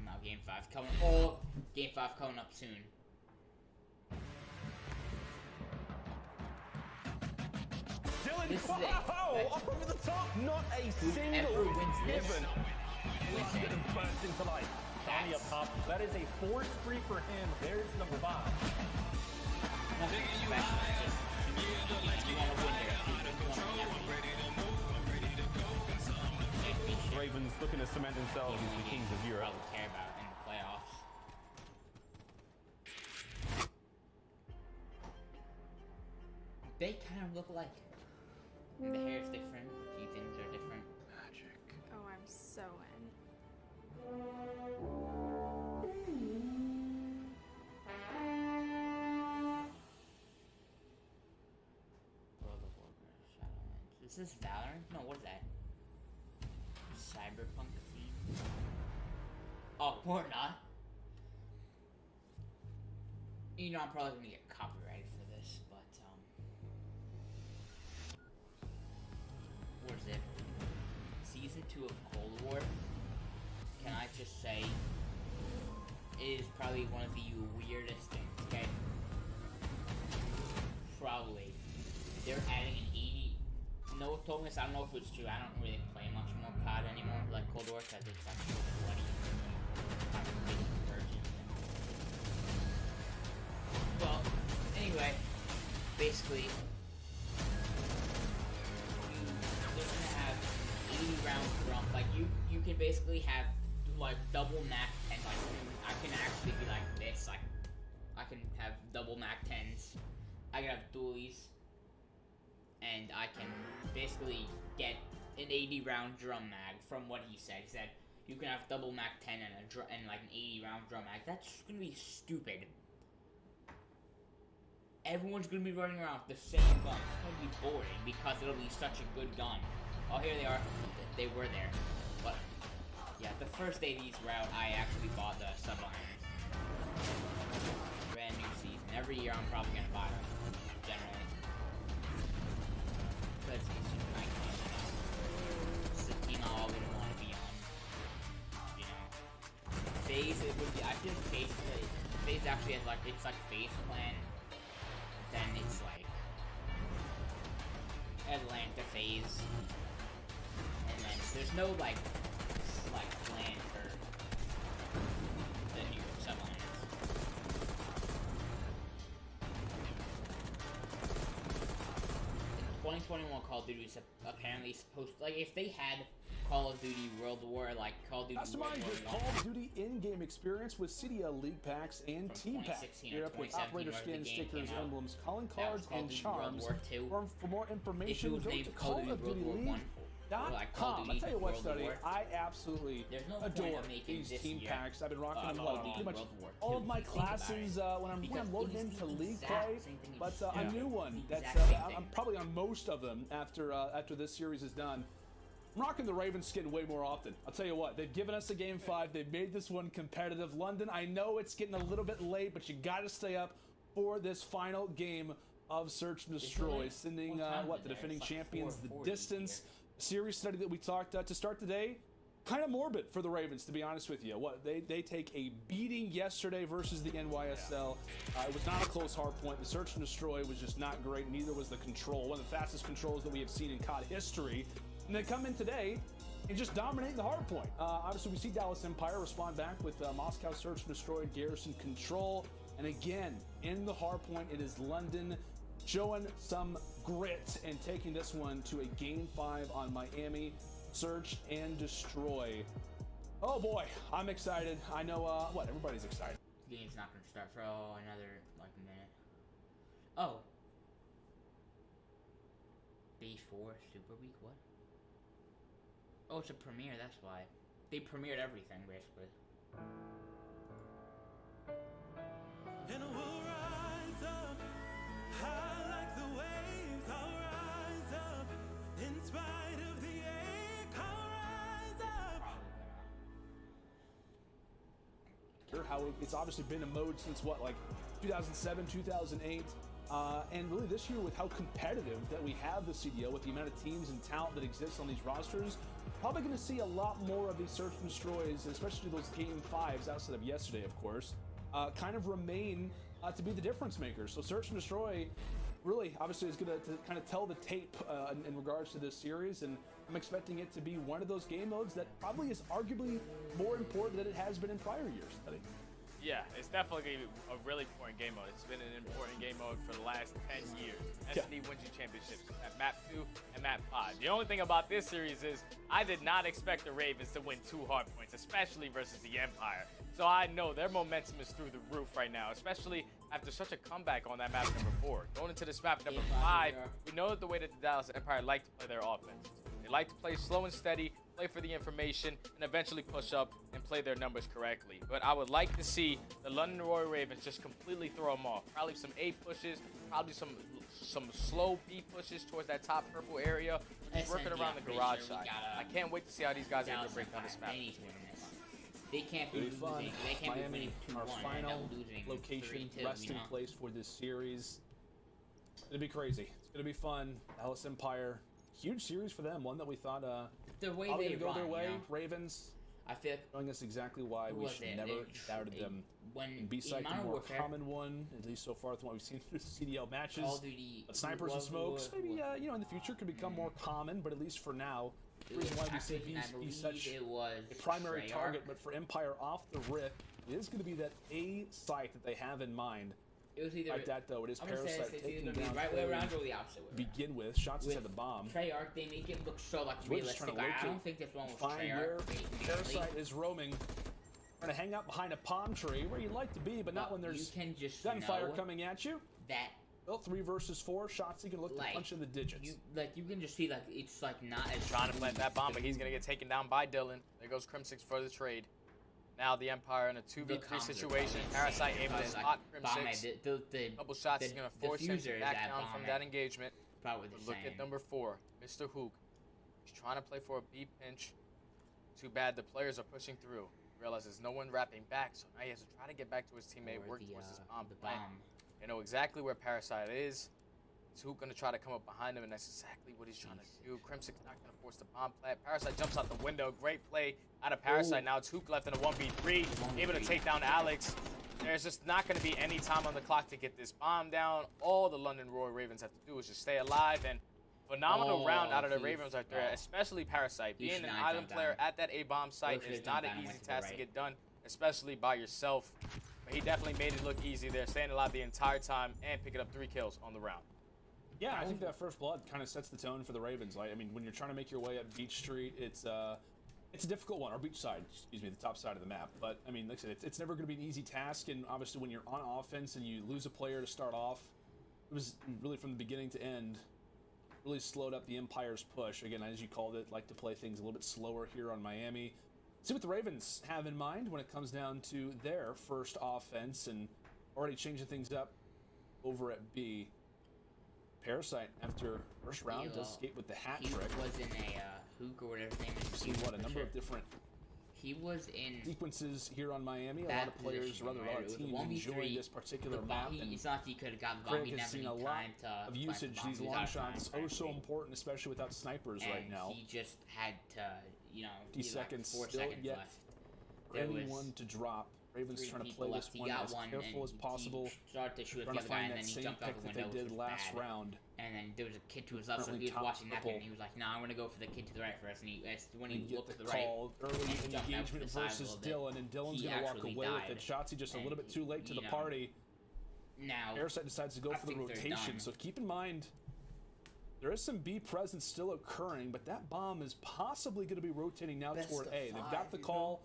Now Game 5 coming. Oh, Game 5 coming up soon. Dylan, over the top, not a single given. Didn't burst into life. Donnie up top. That is a force free for him. There's number 5. Ravens looking to cement themselves as the kings of Europe. Probably care about in the playoffs. They kind of look alike. The hair's different. A few things are different. Magic. Oh, I'm so in. Is this Valorant? No, what is that? Cyberpunk theme? Oh, or not. You know, I'm probably gonna get copyrighted for this, but what is it? Season 2 of Cold War. Can I just say, it is probably one of the weirdest things, okay? Probably. They're adding an 80. No one told me this, I don't know if it's true. I don't really play much more COD anymore, like Cold War, because it's like so bloody. I'm a big virgin. Well, anyway, basically, they're gonna have 80 round drum. Like you can basically have like double Mac 10. Like I can actually be like this. Like I can have double Mac 10s. I can have dualies. And I can basically get an 80 round drum mag from what he said. He said you can have double Mac 10 and like an 80 round drum mag. That's gonna be stupid. Everyone's gonna be running around with the same gun. It's gonna be boring because it'll be such a good gun. Oh, here they are. They were there. But yeah, the first day these were out, I actually bought the Sublime. Brand new season. Every year I'm probably gonna buy them. Generally. It's the team I always want to be on. You know, FaZe, it would be. I feel like FaZe actually has like it's like FaZe Clan. Then it's like Atlanta FaZe, and then there's no like clan for the New York Sublime. 2021 Call of Duty is apparently supposed to, like, if they had Call of Duty World War, like Call of Duty World War Customize your I, Call of Duty in-game experience with CDL League Packs and From Team Packs. 2016 Gear or up with 2017 operator whenever the skins, game stickers, came out. emblems, calling That was cards, Call of and Duty World charms. War II. For more information, was go to named Call of Duty World War I. CallOfDutyLeague.com. I tell you what, Study, I absolutely There's no point adore of making these this team year, packs. I've been rocking them Call of pretty Duty much World War all II, of my if you think about classes it. when I'm Because loading it is into the league exact play. same thing But as a CDL. new one The that's exact same thing. I'm probably on most of them after this series is done. I'm rocking the Raven skin way more often. I'll tell you what, they've given us a game 5. They've made this one competitive. London, I know it's getting a little bit late, but you got to stay up for this final game of Search and Destroy, sending the defending champions the distance. Series study that we talked to start today, kind of morbid for the Ravens, to be honest with you. They take a beating yesterday versus the NYSL. It was not a close hard point. The Search and Destroy was just not great. Neither was the control, one of the fastest controls that we have seen in COD history. And they come in today and just dominate the hard point. Obviously, we see Dallas Empire respond back with Moscow Search and Destroy, Garrison Control. And again, in the hard point, it is London showing some grit and taking this one to a game 5 on Miami Search and Destroy. Oh boy, I'm excited. I know everybody's excited. The game's not gonna start for another like minute. Oh. Day 4 Super Week, what? Oh, it's a premiere, that's why. They premiered everything basically. And we'll rise up, high like the waves, I'll rise up, in spite of the ache, I'll rise up. How it's obviously been a mode since what, like 2007, 2008, and really this year with how competitive that we have the CDL, with the amount of teams and talent that exists on these rosters, probably going to see a lot more of these Search and Destroys, especially those game 5s outside of yesterday, of course, kind of remain to be the difference makers. So Search and Destroy really obviously is going to kind of tell the tape in regards to this series, and I'm expecting it to be one of those game modes that probably is arguably more important than it has been in prior years. I think. Yeah, it's definitely a really important game mode. It's been an important game mode for the last 10 years. SD wins you championships at map 2 and map 5. The only thing about this series is I did not expect the Ravens to win 2 hard points, especially versus the Empire. So I know their momentum is through the roof right now, especially after such a comeback on that map number 4. Going into this map number 5, we know that the way that the Dallas Empire like to play their offense. They like to play slow and steady, play for the information, and eventually push up and play their numbers correctly. But I would like to see the London Royal Ravens just completely throw them off. Probably some A pushes, probably some slow B pushes towards that top purple area, just working around the garage side. I can't wait to see how these guys are able to break down this map. They can't be losing. They can't be winning 2-1 our and final losing location, 3-2, resting place for this series. It's gonna be crazy. It's gonna be fun. Dallas Empire, huge series for them. One that we thought the way probably they gonna go their way. You know? Ravens. I feel showing us exactly why we should never doubted them. When B-Side, the more common one, at least so far from what we've seen through the CDL matches. Call of Duty, but snipers and smokes, maybe in the future could become more common, but at least for now, the reason why we see these be such a primary target, but for Empire off the rip, it is going to be that A site that they have in mind. It was either like that though. It is Parasite taking down the right way around or the opposite way. Begin with shots inside the bomb. Treyarch, they make it look so like realistic. I don't think this one was Treyarch. Parasite is roaming, trying to hang out behind a palm tree where you'd like to be, but not when there's gunfire coming at you. That. Well, 3 versus 4 shots. He can look to punch in the digits. You can just see it's not as trying to plant that bomb, but he's gonna get taken down by Dylan. There goes Crim6 for the trade. Now the Empire in a 2v3 situation. Parasite able to spot Crim6. Couple shots is gonna force him to back down from that engagement. Look at number 4, Mr. Hook. He's trying to play for a B pinch. Too bad the players are pushing through. Realizes no one wrapping back, so now he has to try to get back to his teammate, work towards his bomb plant. They know exactly where Parasite is. Is Hook gonna try to come up behind him, and that's exactly what he's trying to do. Crim6 not gonna force the bomb plant. Parasite jumps out the window. Great play out of Parasite. Now it's Hook left in a 1v3, able to take down Alex. There's just not gonna be any time on the clock to get this bomb down. All the London Royal Ravens have to do is just stay alive, and phenomenal round out of the Ravens right there, especially Parasite. Being an island player at that A-bomb site is not an easy task to get done, especially by yourself. But he definitely made it look easy there, staying alive the entire time and picking up 3 kills on the round. Yeah, I think that first blood kind of sets the tone for the Ravens. Like, I mean, when you're trying to make your way up Beach Street, it's a difficult one, or beach side, excuse me, the top side of the map. But I mean, like I said, it's never going to be an easy task. And obviously, when you're on offense and you lose a player to start off, it was really from the beginning to end, really slowed up the Empire's push. Again, as you called it, like to play things a little bit slower here on Miami. See what the Ravens have in mind when it comes down to their first offense, and already changing things up over at B. Parasite, after first round, does escape with the hat he trick. was in a hook or whatever his name is. Seen what, a number of different he was in sequences here on Miami. A lot of players, rather a lot of teams enjoy this particular map. And it's not he could have gotten the bomb. Craig He has never seen a need lot time to of usage. These long shots, so important, especially without snipers right now. He just had to, 50 seconds, 4 still seconds yet left. for anyone to drop. Ravens trying to play this one as careful as possible. Started to shoot at Trying the to other guy, find and that then he same jumped out pick the that window, they which did was last bad. round. And then there was a kid to his left, so Currently he was top watching that purple. kid, and he was like, "Nah, I'm gonna go for the kid to the right first." And when he You looked get to the the right, call early and jumped out to engagement the side a versus little bit, Dylan, and Dylan's he going to walk actually away with died. it. Shotzi just a little bit too late to the party. Now, Parasite decides to go I for the think they're rotation, done. so keep in mind there is some B presence still occurring, but that bomb is possibly going to be rotating now Best toward of A. They've five, got the call.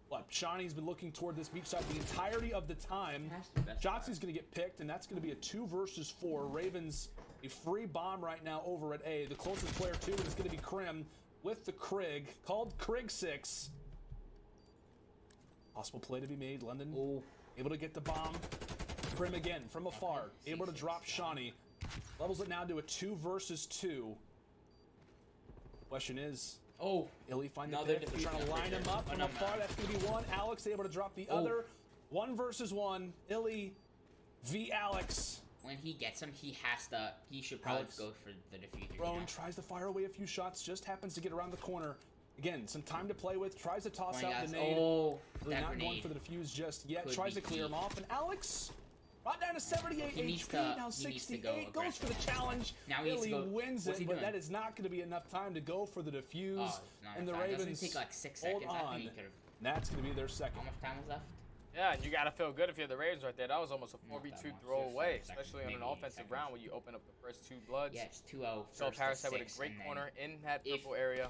What, Shawnee's been looking toward this beach side the entirety of the time. Shotzi's going to get picked, and that's going to be a 2 versus 4. Ravens, a free bomb right now over at A. The closest player to it is going to be Krim with the Krig, called Krig 6. Possible play to be made. London able to get the bomb. Krim again from afar, able to drop Shawnee. Levels it now to a 2 versus 2. Question is, Illy find the pick. They're trying to line him up from afar. That's going to be one. Alex able to drop the other. 1 versus 1. Illy v Alex. when he gets him, he should probably go for the diffuser. Roan tries to fire away a few shots, just happens to get around the corner. Again, some time to play with, tries to toss out the nade. Really not going for the defuse just yet. Tries to clear him off, and Alex brought down to 78 HP, now 68, goes for the challenge. Now Really wins it, but that is not going to be enough time to go for the defuse. And the Ravens take like 6 hold seconds. on. And that's going to be their second. How much time was left? Yeah, and you got to feel good if you're the Ravens right there. That was almost a 4v2 throwaway, especially on an offensive round when you open up the first 2 bloods. Yeah, it's 2-0. So Parasite with a great corner in that purple area.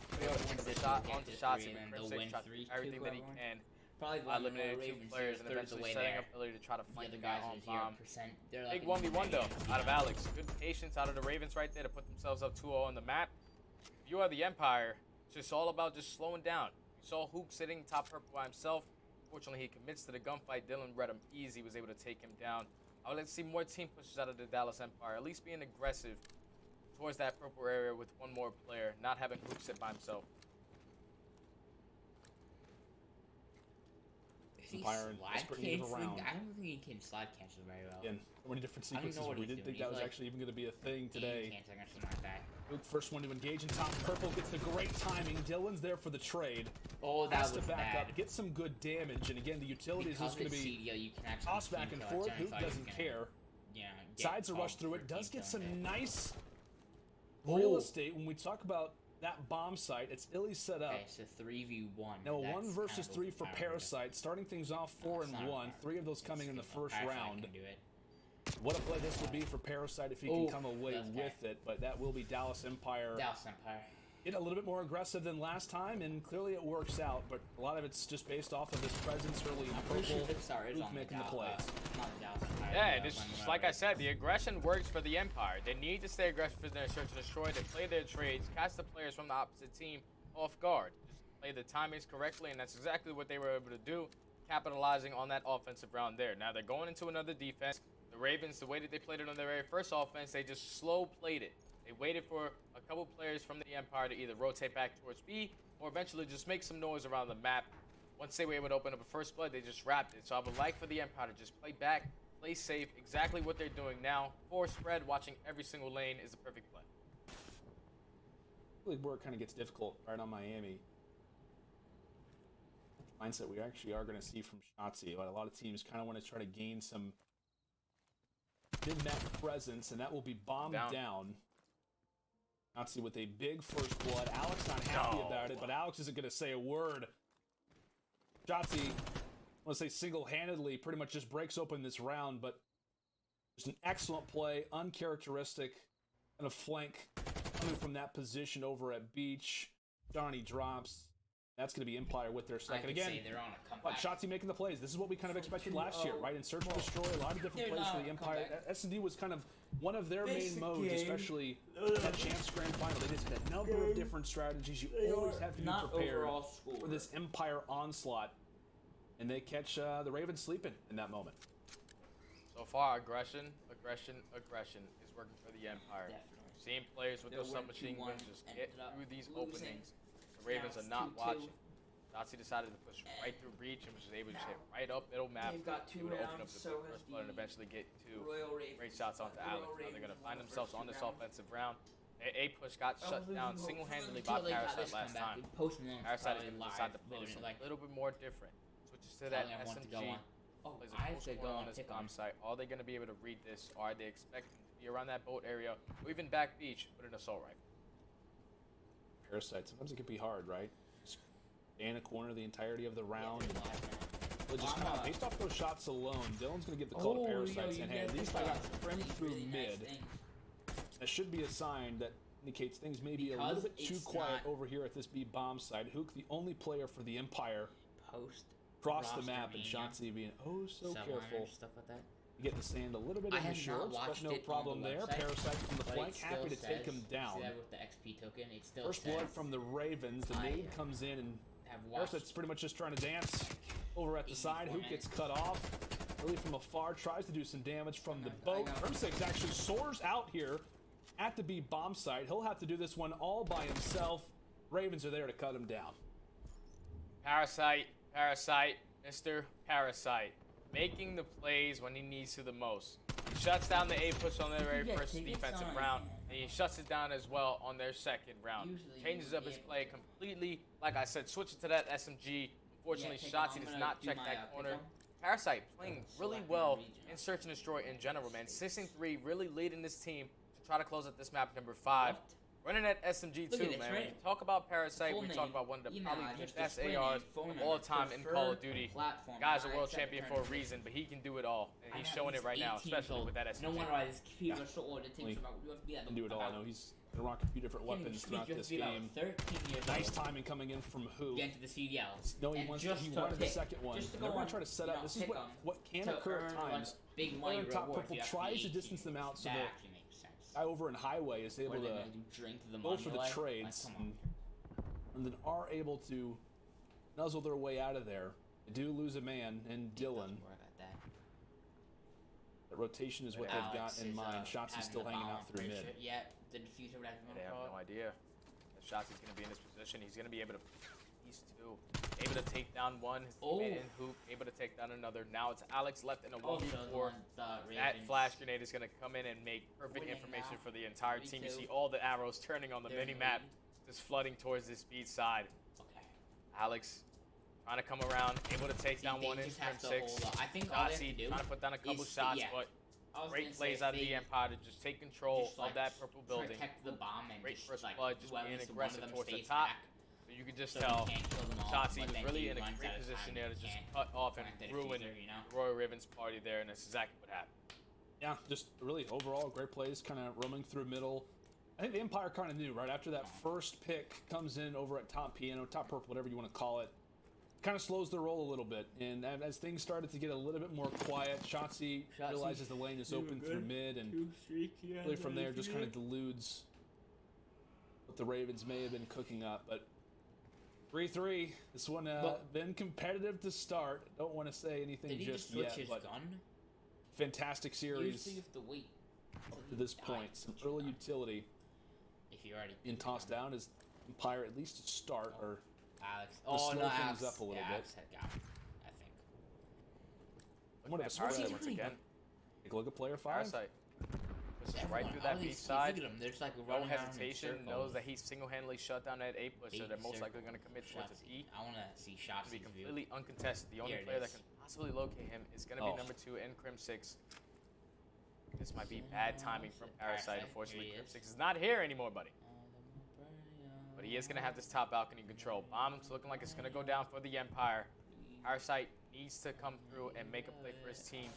Shot onto shots, and Crim 6 shot everything that he can. Probably eliminated 2 players and eventually setting up Illy to try to flank the guy on bomb. Big 1v1 though, out of Alex. Good patience out of the Ravens right there to put themselves up 2-0 on the map. If you are the Empire, it's just all about just slowing down. You saw Hook sitting top purple by himself. Fortunately, he commits to the gunfight. Dylan read him easy, was able to take him down. I would like to see more team pushes out of the Dallas Empire, at least being aggressive towards that purple area with one more player, not having Hook sit by himself. Empire desperate need of a round. I don't think he can slide cancel very well. Again, so many different sequences. We didn't think that was actually even going to be a thing today. Luke, first one to engage in top purple, gets the great timing. Dylan's there for the trade. Oh, that has was to back bad. up, get some good damage, and again, the utilities is going to be CDL, you can actually tossed back and forth. Hoop doesn't care. Yeah, Decides to rush through it. Does get some nice real estate when we talk about that bomb site. It's illy set up. Okay, so 3v1. Now a 1 versus 3 for Parasite, starting things off 4 and 1. 3 of those coming in the first round. What a play this would be for Parasite if he can come away with it, but that will be Dallas Empire. Dallas Empire. Getting a little bit more aggressive than last time, and clearly it works out, but a lot of it's just based off of his presence early in purple. Luke making the plays. Yeah, just like I said, the aggression works for the Empire. They need to stay aggressive for their search to destroy. They play their trades, catch the players from the opposite team off guard. Just play the timings correctly, and that's exactly what they were able to do, capitalizing on that offensive round there. Now they're going into another defense. The Ravens, the way that they played it on their very first offense, they just slow played it. They waited for a couple players from the Empire to either rotate back towards B or eventually just make some noise around the map. Once they were able to open up a first blood, they just wrapped it. So I would like for the Empire to just play back, play safe, exactly what they're doing now. 4 spread, watching every single lane is the perfect play. Really where it kind of gets difficult right on Miami. Mindset we actually are going to see from Shotzi. A lot of teams kind of want to try to gain some mid-map presence, and that will be bombed down. Shotzi with a big first blood. Alex not happy about it, but Alex isn't going to say a word. Shotzi, I want to say single-handedly, pretty much just breaks open this round, but just an excellent play, uncharacteristic kind of flank coming from that position over at Beach. Johnny drops. That's going to be Empire with their second. Again, they're on a but comeback. Shotzzy making the plays. This is what we kind of expected last year, right? In Search and Destroy, a lot of different plays for the Empire. S&D was kind of one of their main modes, especially that Champs Grand Final. They just had a number of different strategies. You always have to be prepared for this Empire onslaught. And they catch the Ravens sleeping in that moment. So far, aggression is working for the Empire. Definitely. Seeing players with those submachine guns just get through these openings. The Ravens are not watching. Shotzzy decided to push right through Breach and was able to hit right up middle map. They've got 2 Able to open up rounds, the so first has blood and the eventually get 2 Royal Ravens. great shots onto Royal Alex. Now they're going to Ravens find won the themselves first on this 2 rounds. offensive round. A push got shut down single-handedly by Until they got Parasite this last comeback, time. Post Malone's Parasite is probably going to decide to live play voting, this like, a little bit more different. Switches to that telling everyone to go SMG. on. Oh, Plays a I close said go corner on on this pick bomb on. site. Are they going to be able to read this? Or are they expecting to be around that boat area or even back beach with an assault rifle? Parasite, sometimes it can be hard, right? Just stay in a corner the entirety of the round. But just kind of based off those shots alone, Dylan's going to give the call to Parasite saying, hey, at least I got trimmed through mid. That should be a sign that indicates things may be a little bit too quiet over here at this B bomb site. Hook, the only player for the Empire, Post across the map, and Shotzzy being oh so careful. Stuff like that. You get the sand a little bit in the shorts, but no problem there. Parasite from the flank, happy to take him down. See that with the XP token? It still First says blood from the Ravens. The nade comes in, and have watched Parasite's pretty much just trying to dance over at the side. Hook gets cut off. Really from afar, tries to do some damage from the boat. Crimsix actually soars out here at the B bomb site. He'll have to do this one all by himself. Ravens are there to cut him down. Parasite, Mr. Parasite, making the plays when he needs to the most. He shuts down the A push on their very first defensive round, and he shuts it down as well on their second round. Changes up his play completely. Like I said, switching to that SMG. Unfortunately, Shotzzy does not check that corner. Parasite playing really well in Search and Destroy in general, man. 6-3, really leading this team to try to close out this map number 5. Running at SMG too, man. When you talk about Parasite, we talk about one of the probably the best ARs of all time in Call of Duty. Guy's a world champion for a reason, but he can do it all, and he's showing it right now, especially with that SMG. No wonder why this computer is so old. It takes about He can do it all. I know he's gonna rock a few different weapons throughout this game. 13 years Nice old. timing coming in from Who. Get into the CDL. No, he wanted the second one. They're going to try to set up. This is what can occur at times. Big Player money in top rewards. purple tries to distance them out, so that the actually makes sense. guy over in Highway is able What are they to gonna do, drink the go money for the away? trades Like, come and then are able to nuzzle their way out of there. They do lose a man in Dylan. Don't worry about that. The rotation is what But they've got Alex in is, mind. Shots having is still the hanging bomb, out I'm through pretty mid. sure. Yeah, the diffuser, whatever you They want to have call no it. idea. The Shotzzy's going to be in this position. He's going to be able to. He's 2. Able to take down one. His teammate in Hoop. Able to take down another. Now it's Alex left in a 1v4. That flash grenade is going to come in and make perfect information for the entire team. You see all the arrows turning on the mini-map, just flooding towards this speed side. Okay. Alex trying to come around, able to take down one in just have to 6. hold up. I think all they have to Shotzzy do trying to put down a couple is- shots, yeah. but I was great gonna plays say, out of the they Empire to just take control just, like, of that purple building. Protect the bomb and Great just first like blood, just well, at being least one of aggressive them towards the stays top. back, So you could just so tell he can't kill them all, Shotzzy but was then really he in a runs great out of position time there to and just can't cut off and plant the ruin diffuser, you know? the Royal Ravens party there, and that's exactly what happened. Yeah, just really overall great plays, kind of roaming through middle. I think the Empire kind of knew right after that first pick comes in over at top piano, top purple, whatever you want to call it. Kind of slows the roll a little bit, and as things started to get a little bit more quiet, Shotzzy realizes the lane is open through mid, and really from there just kind of deludes what the Ravens may have been cooking up. But 3-3, this one been competitive to start. Don't want to say anything Did he just just switch yet, his but gun? fantastic series Usually you have to wait to this point. Some early utility if you already in toss down is Empire at least to start or Alex. to Oh slow no, things Alex. up a little bit. Alex had got it, I think. Somewhat of a Parasite spread. once again. Take a look at player 5. Parasite pushes right through All that these beach kids, side. Look at him. There's like No running around in hesitation. circles. Knows that he single-handedly shut down that A pusher. Big They're most circle. likely going to commit towards his E. I want to see To shots. be completely uncontested. The only Here it player that is. can possibly locate him is going to be number 2 in Crim 6. This might be bad timing from Parasite. Unfortunately, Here he Crim is. 6 is not here anymore, buddy. But he is going to have this top balcony control. Bomb's looking like it's going to go down for the Empire. Parasite needs to come through and make a play for his team.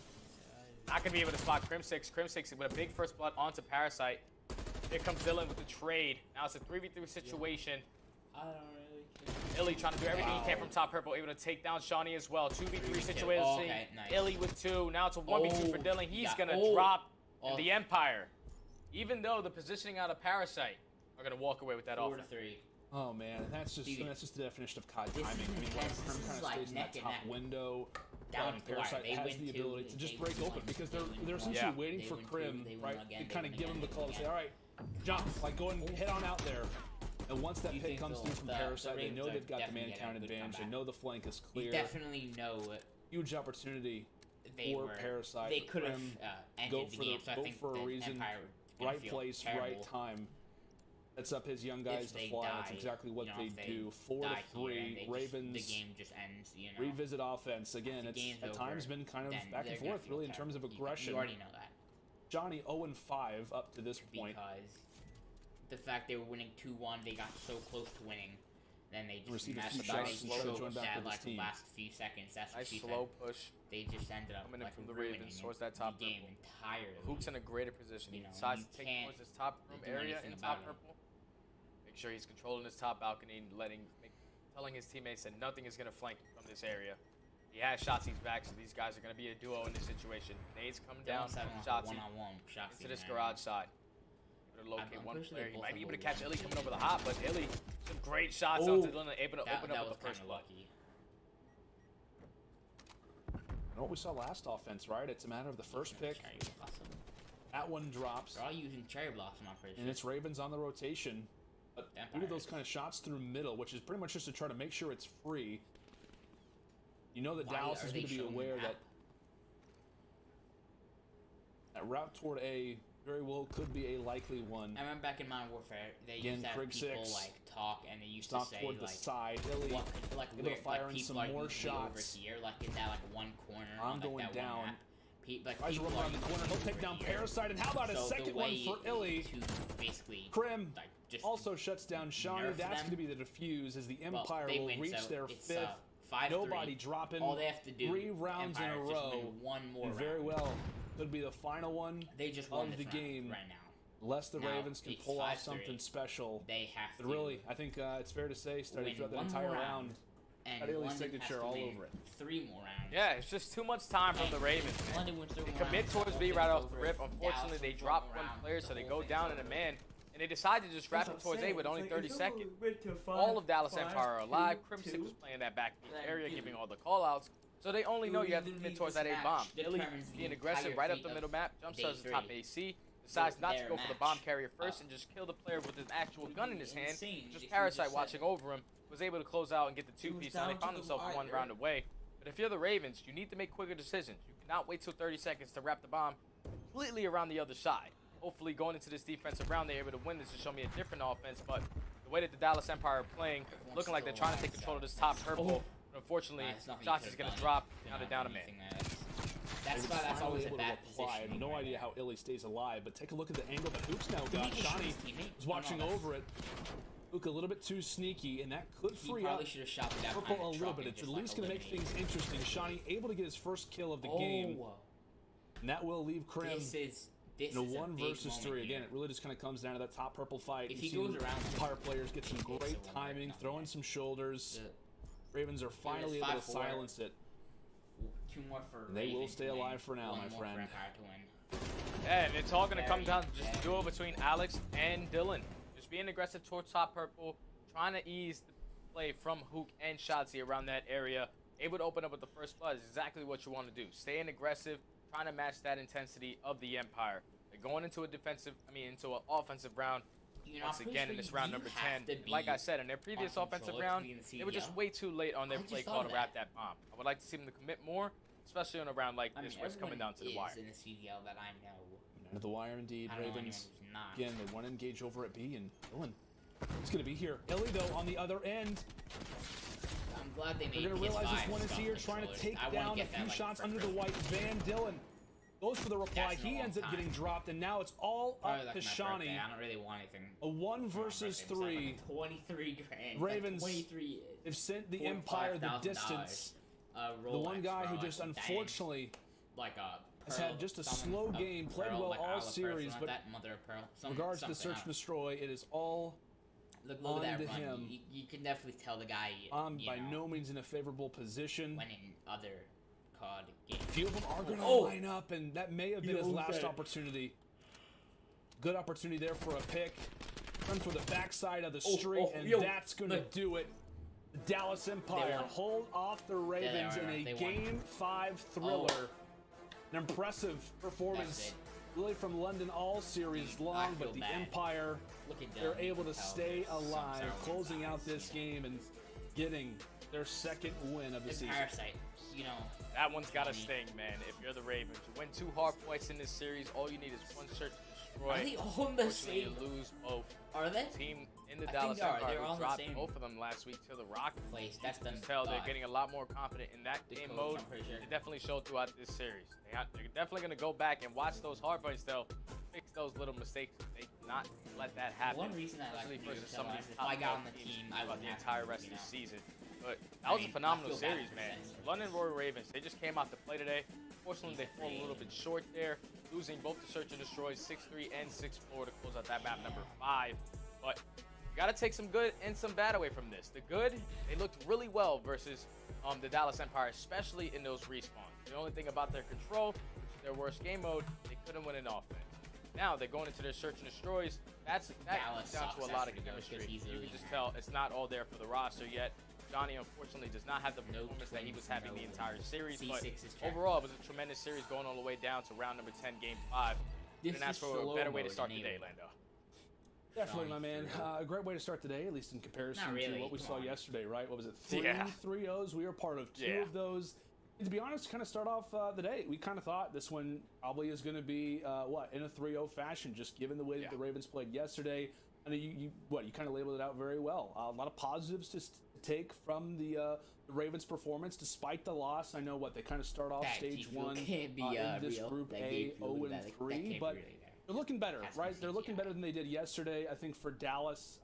Not going to be able to spot Crim 6. Crim 6 with a big first blood onto Parasite. Here comes Dylan with the trade. Now it's a 3v3 situation. I don't really care. Illy trying to do everything he can from top purple, able to take down Shawnee as well. 2v3 situation. Oh, okay, nice. Illy with 2. Now it's a 1v2 for Dylan. He's gonna drop the Empire. Even though the positioning out of Parasite are gonna walk away with that 4 offense. to 3. Oh man, that's just the definition of COD timing. I mean, when Prim kind of stays in that top window, Parasite has the ability to just break open because they're essentially waiting for Krim, right? To kind of give him the call to say, all right, jump, like go and head on out there. And once that pick comes through from Parasite, they know they've got the man count advantage. They know the flank is clear. You definitely know it. Huge opportunity for Parasite. They could have go ended the game, so I think for a reason. Empire Right place, right time. Sets up his young guys to fly. That's exactly what they do. 4 to 3. Ravens. The game just ends. You know. Revisit offense again. It's at times been kind of back and forth, really, in terms of aggression. You already know that. Johnny 0-5 up to this point. Because the fact they were winning 2-1, they got so close to winning. Then they just messed up. They choked at like the last few seconds. That's what she said. Slow push. They just ended up coming in like from the Ravens towards that top the game purple. entirely. Hook's in a greater position. He You know, decides you to take can't towards his top room do area anything in top about it. purple. Make sure he's controlling his top balcony and telling his teammates that nothing is gonna flank from this area. He has Shotzi's back, so these guys are gonna be a duo in this situation. Nades coming down from Shotzi into this garage side. To locate one player. He might be able to catch Illy coming over the hop, but Illy, some great shots onto Dylan, able to open up with the first block. lucky. You know what we saw last offense, right? It's a matter of the first pick. That one drops. They're all using cherry blossom, I'm pretty sure. And it's Ravens on the rotation. But due to those kind of shots through middle, which is pretty much just to try to make sure it's free, you know that Dallas is going to be aware that that route toward A very well could be a likely one. I remember back in Modern Warfare, they used to have Krig people 6. like talk, and they used to say Toward the like, side. Illy what, like able weird, to fire like in some people are more usually shots. over here, like in that like one corner. I'm on, like, going that down. One map. Like, Tries to run around the corner. He'll take down Parasite. And how about a second one for Illy? Basically, Krim like, just also shuts down Shawnee. nerf That's them. going to be the defuse as the well, Empire they will win, reach so their it's, 5th. 5-3. Nobody dropping All they have to do 3 rounds in a Empire just row. win one more And very round. well could be the final one They just won of this the round game. right now. Unless the Now, Ravens can it's pull off 5-3. something special. They have But to. really, I think it's fair to say, starting win throughout the one entire more round, and got Illy's London signature has to all win over it. 3 more rounds. Yeah, it's just too much time from the Ravens, man. London wins 3 They more commit rounds, towards B Dallas right wins off the over, rip. Unfortunately, Dallas they wins drop more one round, player, so the they whole go down in thing's a over. man. And they decide to just wrap it towards A with only 30 seconds. All of Dallas Empire are alive. Crimson was playing that back area, giving all the callouts. So they only know you have to commit towards that A bomb. Illy being aggressive right up the middle map, jump starts the top AC, decides not to go for the bomb carrier first and just kill the player with his actual gun in his hand. Just Parasite watching over him, was able to close out and get the 2-piece. Now they found themselves 1 round away. But if you're the Ravens, you need to make quicker decisions. You cannot wait till 30 seconds to wrap the bomb completely around the other side. Hopefully going into this defensive round, they're able to win this and show me a different offense. But the way that the Dallas Empire are playing, looking like they're trying to take control of this top purple. But unfortunately, Shots is going to drop down a man. That's always a bad I position. have no idea how Illy stays alive, but take a look at the angle that Hook's now got. Shawnee was watching over it. Hook a little bit too sneaky, and that could free up should have shot it down purple a little bit. It's at least going to make things interesting. Shawnee able to get his first kill of the game, and that will leave Krim in a 1 versus 3. Again, it really just kind of comes down to that top purple fight. If he goes around, Empire players get some great timing, throwing some shoulders. Ravens are finally able to silence it. 2 more for And they will stay alive for now, my friend. Yeah, and it's all going to come down to just a duel between Alex and Dylan. Just being aggressive towards top purple, trying to ease the play from Hook and Shotzi around that area. Able to open up with the first blood is exactly what you want to do. Staying aggressive, trying to match that intensity of the Empire. They're going into into an offensive round. Once again in this round number 10. Like I said, in their previous offensive round, they were just way too late on their play call to wrap that bomb. I would like to see them to commit more, especially on a round like this where it's coming down to the wire. In the CDL that I know. Down to the wire indeed. Ravens, again, they want to engage over at B, and Dylan is going to be here. Illy, though, on the other end. I'm glad they made They're going to realize this one is here, trying to take down a few shots under the white. Van Dylan goes for the reply. He ends up getting dropped, and now it's all up to Shawnee. I don't really want anything. A 1 versus 3. 23 grand. Ravens 23. have sent the Empire the distance. The one guy who just unfortunately has had just a slow game, played well all series, but that mother of pearl. in regards to the search and destroy, it is all look on at that to run. him. You can definitely tell the guy. By no means in a favorable position. When in other COD games. A few of them are going to line up, and that may have been his last opportunity. Good opportunity there for a pick. Runs for the backside of the street, and that's going to do it. The Dallas Empire hold off the Ravens in a Game 5 thriller. An impressive performance, really from London all series long, but the Empire, they're able to stay alive, closing out this game and getting their second win of the season. Parasite, that one's got to sting, man. If you're the Ravens, you win 2 hard points in this series. All you need is one search to destroy. Are they all in the same? You lose both. Are they? Team in the Dallas Empire dropped both of them last week to the Rock. Place. That's the tell they're getting a lot more confident in that game mode. Sure. They definitely showed throughout this series. They're definitely going to go back and watch those hard points, though. Fix those little mistakes. They not let that happen. One reason I like versus some of these if I got on the team, I would the entire rest of the season. But that was a phenomenal series, man. London Royal Ravens, they just came out to play today. Fortunately, they fall a little bit short there, losing both the search and destroys 6-3 and 6-4 to close out that map number 5. But you got to take some good and some bad away from this. The good, they looked really well versus the Dallas Empire, especially in those respawns. The only thing about their control, their worst game mode, they couldn't win an offense. Now they're going into their search and destroys. That comes down to a lot of chemistry. You can just tell it's not all there for the roster yet. Johnny, unfortunately, does not have the performance that he was having the entire series. But overall, it was a tremendous series going all the way down to round number 10, game 5. And that's for a better way to start the day, Lando. Definitely, my man. A great way to start the day, at least in comparison to what we saw yesterday, right? What was it? 3-0s. We were part of 2 of those. And to be honest, kind of start off the day, we kind of thought this one probably is going to be, in a 3-0 fashion, just given the way that the Ravens played yesterday. And you kind of labeled it out very well. A lot of positives to take from the Ravens' performance, despite the loss. I know they kind of start off stage 1 in this Group A, 0-3, but they're looking better, right? They're looking better than they did yesterday. I think for Dallas,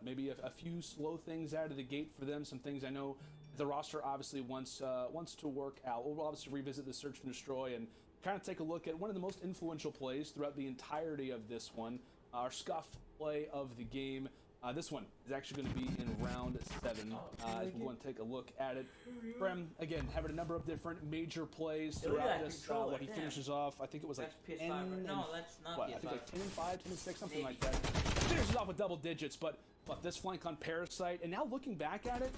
maybe a few slow things out of the gate for them. Some things I know the roster obviously wants to work out. We'll obviously revisit the search and destroy and kind of take a look at one of the most influential plays throughout the entirety of this one. Our scuff play of the game. This one is actually going to be in round 7 as we want to take a look at it. Brem, again, having a number of different major plays throughout this. He finishes off, I think it was like 10 No, that's not I think like 10 and 5, 10 and 6, something like that. Finishes off with double digits, but this flank on Parasite, and now looking back at it,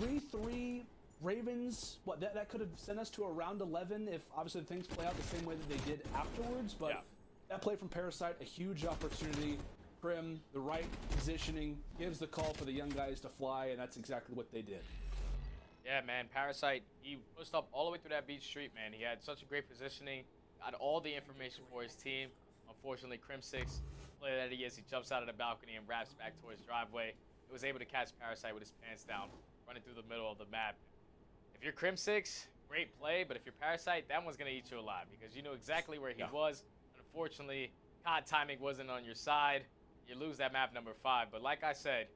3-3 Ravens, that could have sent us to a round 11 if obviously things play out the same way that they did afterwards, but that play from Parasite, a huge opportunity. Prim, the right positioning, gives the call for the young guys to fly, and that's exactly what they did. Yeah, man, Parasite, he pushed up all the way through that beach street, man. He had such a great positioning, got all the information for his team. Unfortunately, Crim6, player that he is, he jumps out of the balcony and wraps back towards driveway. He was able to catch Parasite with his pants down, running through the middle of the map. If you're Crim6, great play, but if you're Parasite, that one's going to eat you alive because you know exactly where he was. Unfortunately, COD timing wasn't on your side. You lose that map number 5. But like I said,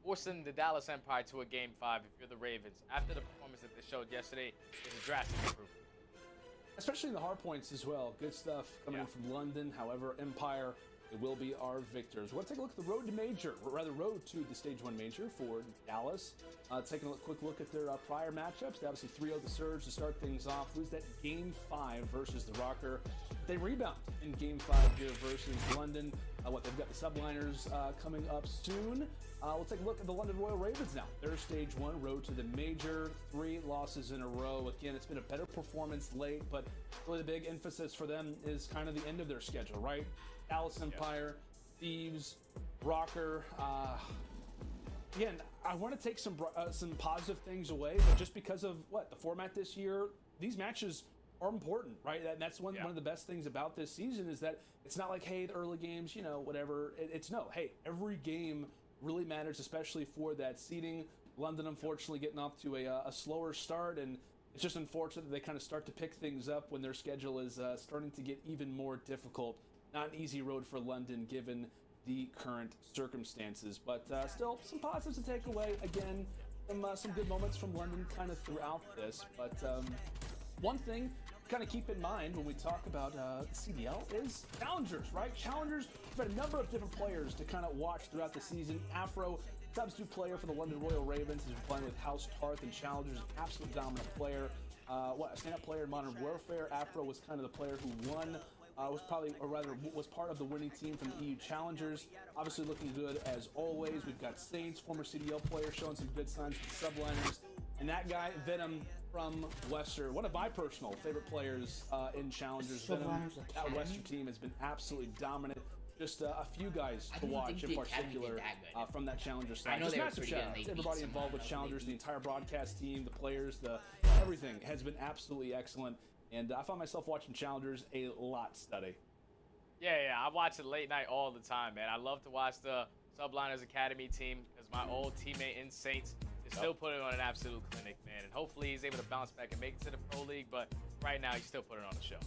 forcing the Dallas Empire to a game 5 if you're the Ravens, after the performance that they showed yesterday, is a drastic improvement. Especially in the hard points as well. Good stuff coming in from London. However, Empire, it will be our victors. We'll take a look at the road to major, or rather road to the stage 1 major for Dallas. Taking a quick look at their prior matchups. They obviously 3-0 the Surge to start things off. Lose that game 5 versus the Rocker. They rebound in game 5 here versus London. They've got the Subliners coming up soon. We'll take a look at the London Royal Ravens now. Their stage 1 road to the major. 3 losses in a row. Again, it's been a better performance late, but really the big emphasis for them is kind of the end of their schedule, right? Dallas Empire, Thieves, Rocker. Again, I want to take some positive things away, but just because of the format this year, these matches are important, right? And that's one of the best things about this season is that it's not like, hey, the early games, whatever. It's no, hey, every game really matters, especially for that seeding. London, unfortunately, getting off to a slower start, and it's just unfortunate that they kind of start to pick things up when their schedule is starting to get even more difficult. Not an easy road for London, given the current circumstances, but still some positives to take away. Again, some good moments from London kind of throughout this, but one thing kind of keep in mind when we talk about the CDL is challengers, right? Challengers, we've had a number of different players to kind of watch throughout the season. Afro, substitute player for the London Royal Ravens, has been playing with House Tarth and Challengers, absolute dominant player. A stand-up player in Modern Warfare. Afro was kind of the player who won, was part of the winning team from the EU Challengers. Obviously looking good as always. We've got Saints, former CDL player, showing some good signs with the subliners. And that guy, Venom from Wester, one of my personal favorite players in Challengers. Venom, that Wester team has been absolutely dominant. Just a few guys to watch in particular from that Challenger side. Just massive shout out to everybody involved with Challengers, the entire broadcast team, the players, everything has been absolutely excellent. And I find myself watching Challengers a lot, Study. Yeah, I watch it late night all the time, man. I love to watch the Subliners Academy team because my old teammate in Saints is still putting on an absolute clinic, man. And hopefully he's able to bounce back and make it to the Pro League, but right now he's still putting on a show.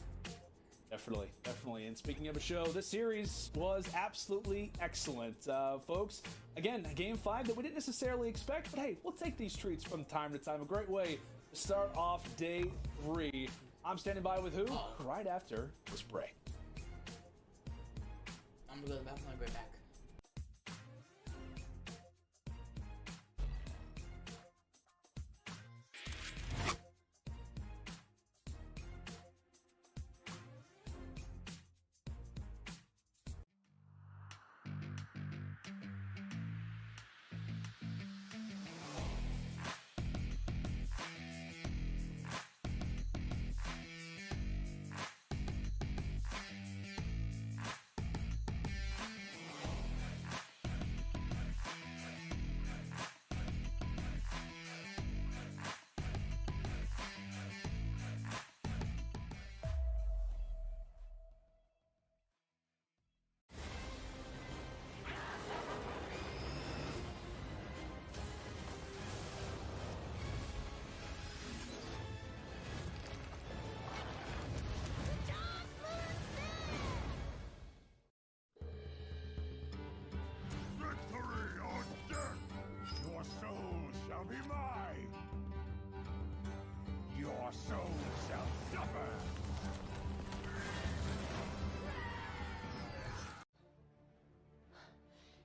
Definitely. And speaking of a show, this series was absolutely excellent, folks. Again, Game 5 that we didn't necessarily expect, but hey, we'll take these treats from time to time. A great way to start off Day 3. I'm standing by with who? Right after this break. I'm gonna go back. I'm right back.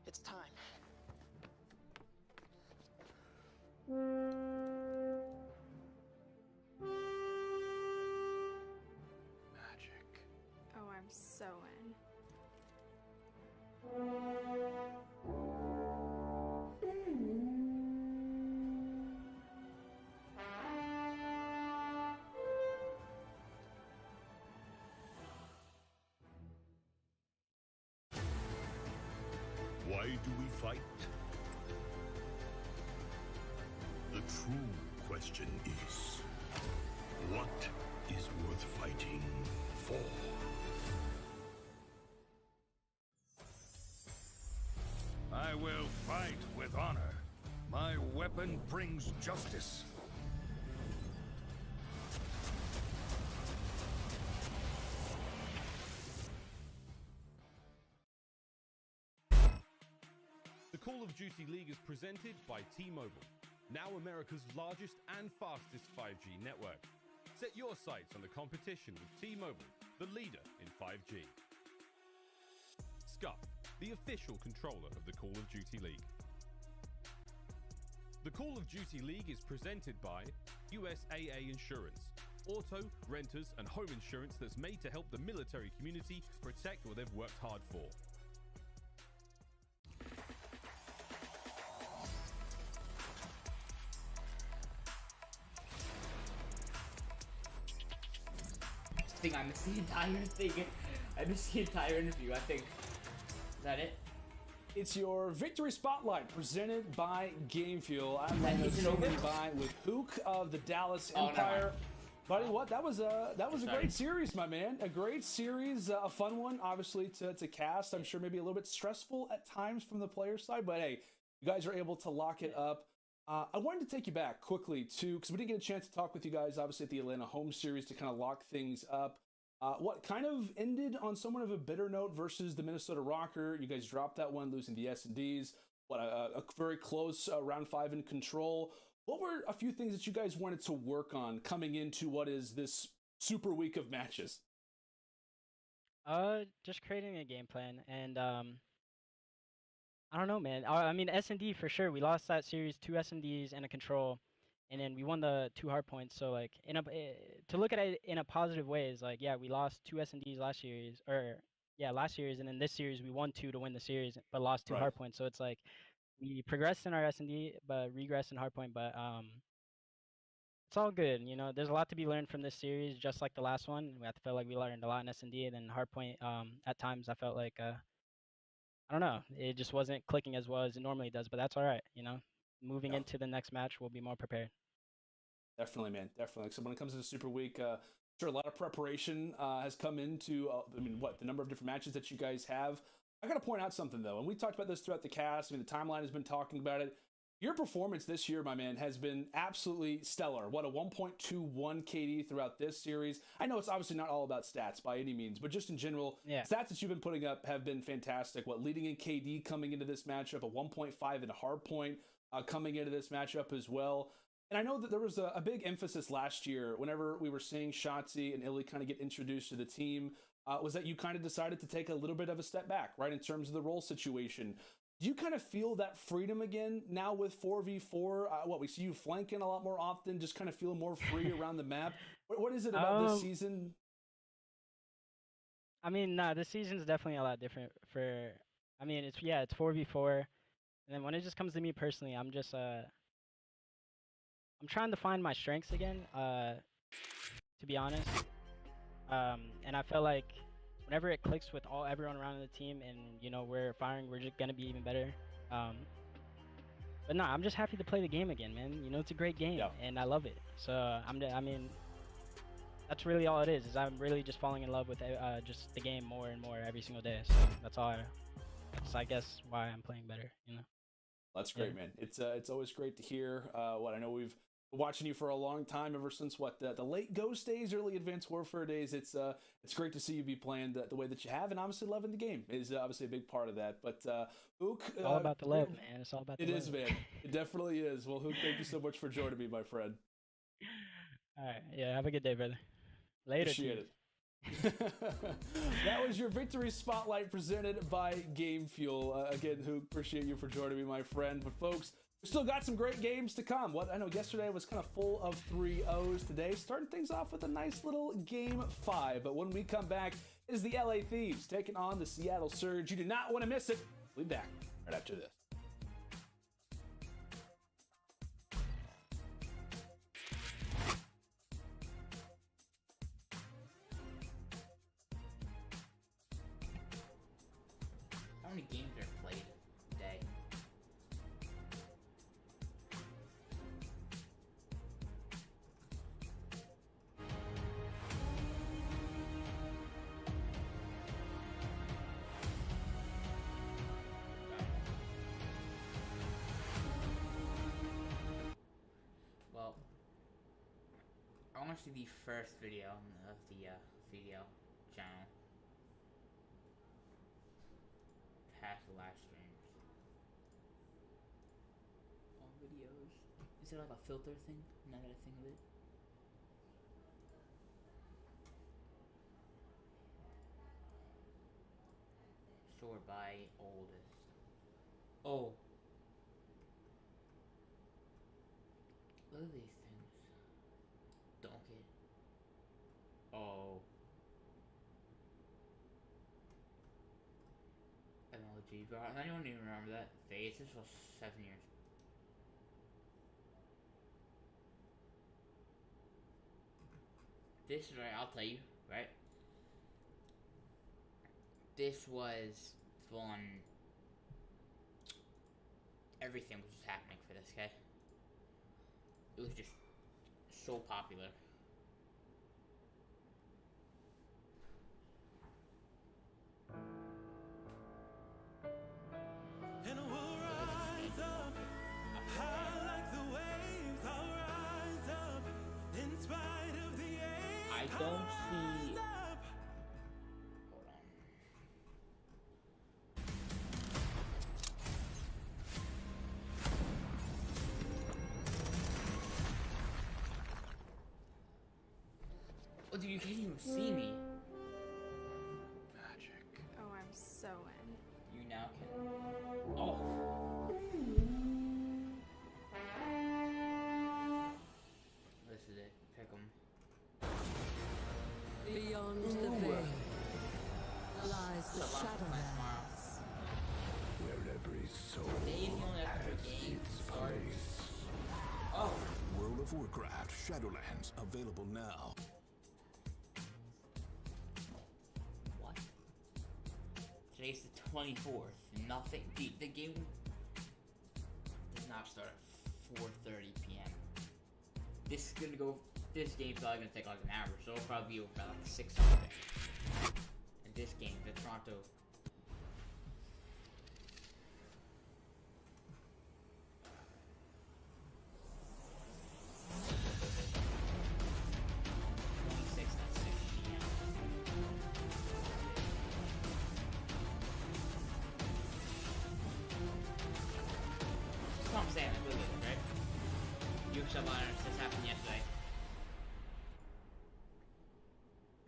It's time. Magic. Oh, I'm so in. Why do we fight? The true question is, what is worth fighting for? I will fight with honor. My weapon brings justice. The Call of Duty League is presented by T-Mobile, now America's largest and fastest 5G network. Set your sights on the competition with T-Mobile, the leader in 5G. Scuff, the official controller of the Call of Duty League. The Call of Duty League is presented by USAA Insurance, auto, renters, and home insurance that's made to help the military community protect what they've worked hard for. I missed the entire thing. I missed the entire interview, I think. Is that it? It's your Victory Spotlight presented by Game Fuel. I'm standing by with Hook of the Dallas Empire. No. Buddy, what? That was a great series, my man. A great series, a fun one, obviously, to cast. I'm sure maybe a little bit stressful at times from the player side, but hey, you guys are able to lock it up. I wanted to take you back quickly to, because we didn't get a chance to talk with you guys, obviously, at the Atlanta home series to kind of lock things up. What kind of ended on somewhat of a bitter note versus the Minnesota Rocker. You guys dropped that one, losing the S&Ds. What a very close round 5 in control. What were a few things that you guys wanted to work on coming into what is this super week of matches? Just creating a game plan, and I don't know, man. I mean, S&D for sure. We lost that series, 2 S&Ds and a control, and then we won the 2 hard points. So like, to look at it in a positive way is like, yeah, we lost 2 S&Ds last series, or yeah, last series, and then this series we won 2 to win the series, but lost 2 Right. hard points. So it's like we progressed in our S&D, but regressed in hard point. But it's all good. You know, there's a lot to be learned from this series, just like the last one. I felt like we learned a lot in S&D, and then hard point. At times I felt like I don't know. It just wasn't clicking as well as it normally does, but that's all right. You know, moving Yeah. into the next match, we'll be more prepared. Definitely, man. Definitely. So when it comes to the Super Week, sure, a lot of preparation has come into, I mean, the number of different matches that you guys have. I got to point out something, though, and we talked about this throughout the cast. I mean, the timeline has been talking about it. Your performance this year, my man, has been absolutely stellar. What, a 1.21 KD throughout this series. I know it's obviously not all about stats by any means, but just in general, stats that you've been putting up have been fantastic. What, leading in KD coming into this matchup, a 1.5 in hard point coming into this matchup as well. And I know that there was a big emphasis last year whenever we were seeing Shotzi and Illy kind of get introduced to the team, was that you kind of decided to take a little bit of a step back, right, in terms of the role situation. Do you kind of feel that freedom again now with 4v4? We see you flanking a lot more often, just kind of feel more free around the map. What is it about this season? I mean, nah, this season's definitely a lot different I mean, it's 4v4. And then when it just comes to me personally, I'm just, I'm trying to find my strengths again, to be honest. And I feel like whenever it clicks with everyone around the team and, you know, we're firing, we're just going to be even better. But no, I'm just happy to play the game again, man. You know, it's a great game and I love it. So I mean, that's really all it is I'm really just falling in love with just the game more and more every single day. So that's I guess why I'm playing better, you know. That's great, man. It's always great to hear. I know we've been watching you for a long time, ever since the late Ghost days, early Advanced Warfare days. It's great to see you be playing the way that you have, and obviously loving the game is obviously a big part of that. But Hook, it's all about the love, man. It's all about the love. It is, man. It definitely is. Well, Hook, thank you so much for joining me, my friend. All right, yeah, have a good day, brother. Later. Appreciate it. That was your victory spotlight presented by Game Fuel. Again, Hook, appreciate you for joining me, my friend. But folks, we still got some great games to come. I know yesterday was kind of full of 3-0s. Today, starting things off with a nice little game 5. But when we come back, it is the LA Thieves taking on the Seattle Surge. You do not want to miss it. We'll be back right after this. How many games are played a day? Well, I want to see the first video of the video channel. Past the live streams. All videos. Is there like a filter thing? Now that I think of it. Sort by oldest. Oh. What are these things? Donkey. Oh. MLG, bro. I don't even remember that phase. This was 7 years. This is right, I'll tell you, right? This was fun. Everything was just happening for this, okay? It was just so popular. And we'll rise up, high like the waves. I'll rise up, in spite of the ache. I don't see. Hold on. Oh, dude, you can't even see me. Magic. Oh, I'm so in. You now can. Oh. This is it. Pick 'em. Beyond the veil lies the Shadowlands. Where every soul Maybe only after has the game its starts. place. Oh. World of Warcraft Shadowlands available now. What? Today's the 24th. Nothing. The game does not start at 4:30 p.m. This is gonna go. This game's probably gonna take like an hour, so it'll probably be over by like 6 something. And this game, the Toronto. I'm saying, like, look at it, right? Yuksha Miners, this happened yesterday.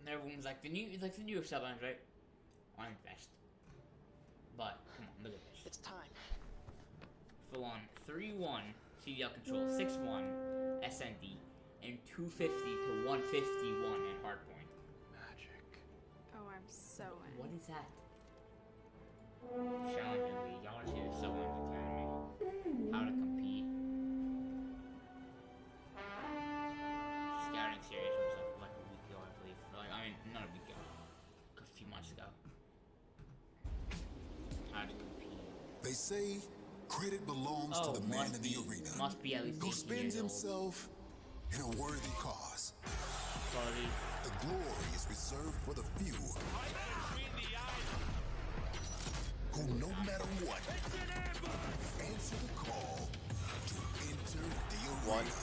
And everyone's like, the new Yuksha Miners, right? On invest. But, come on, look at this. It's time. Full on 3-1 CDL control, 6-1 SND, and 250 to 151 at hardpoint. Magic. Oh, I'm so in. What is that? Challenging League. Y'all wanna see this? Someone's telling me how to compete. Scouting series was like a week ago, I believe. I mean, not a week ago. A few months ago. How to compete. They say credit belongs to the man in the arena. Must be at least who 18 spends years old. himself in a worthy cause. Sorry. The glory is reserved for the few. Who, no matter what, answer the call to enter the arena.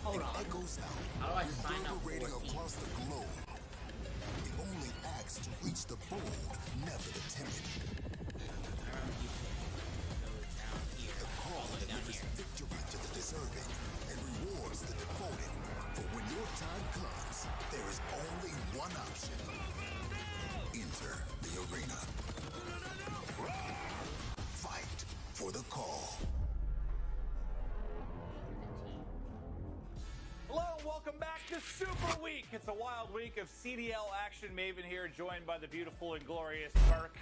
Hold it on. echoes out, How do I sign up for a reverberating team? across the globe. The only axe to reach the bold, never the timid. The call delivers victory to the deserving and rewards the devoted. For when your time comes, there is only one option. Enter the arena. Fight for the call. Hello and welcome back to Super Week. It's a wild week of CDL action. Maven here, joined by the beautiful and glorious Burke.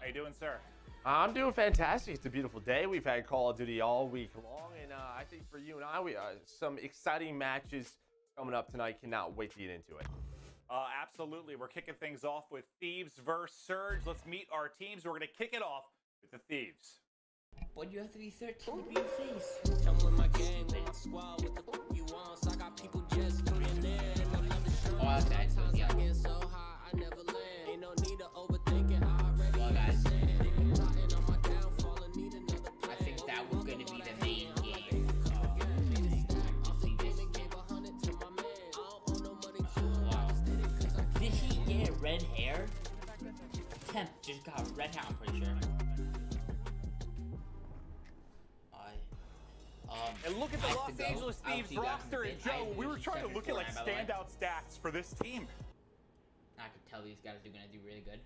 How you doing, sir? I'm doing fantastic. It's a beautiful day. We've had Call of Duty all week long, and I think for you and I, we some exciting matches coming up tonight. Cannot wait to get into it. Absolutely. We're kicking things off with Thieves versus Surge. Let's meet our teams. We're going to kick it off with the Thieves. But you have to be 13 to be a face. Come with my gang, with my squad, with the you want. So I got people just doing there. Oh, that's that. So, yeah. So high, I never land. Ain't no need to overthink it. I already well, guys. I think that was going to be the main game. Wow. Did he get red hair? Temp just got red hair, I'm pretty sure. And look at the Los Angeles Thieves roster. And Joe, we were trying to look at like standout stats for this team. I could tell these guys are going to do really good.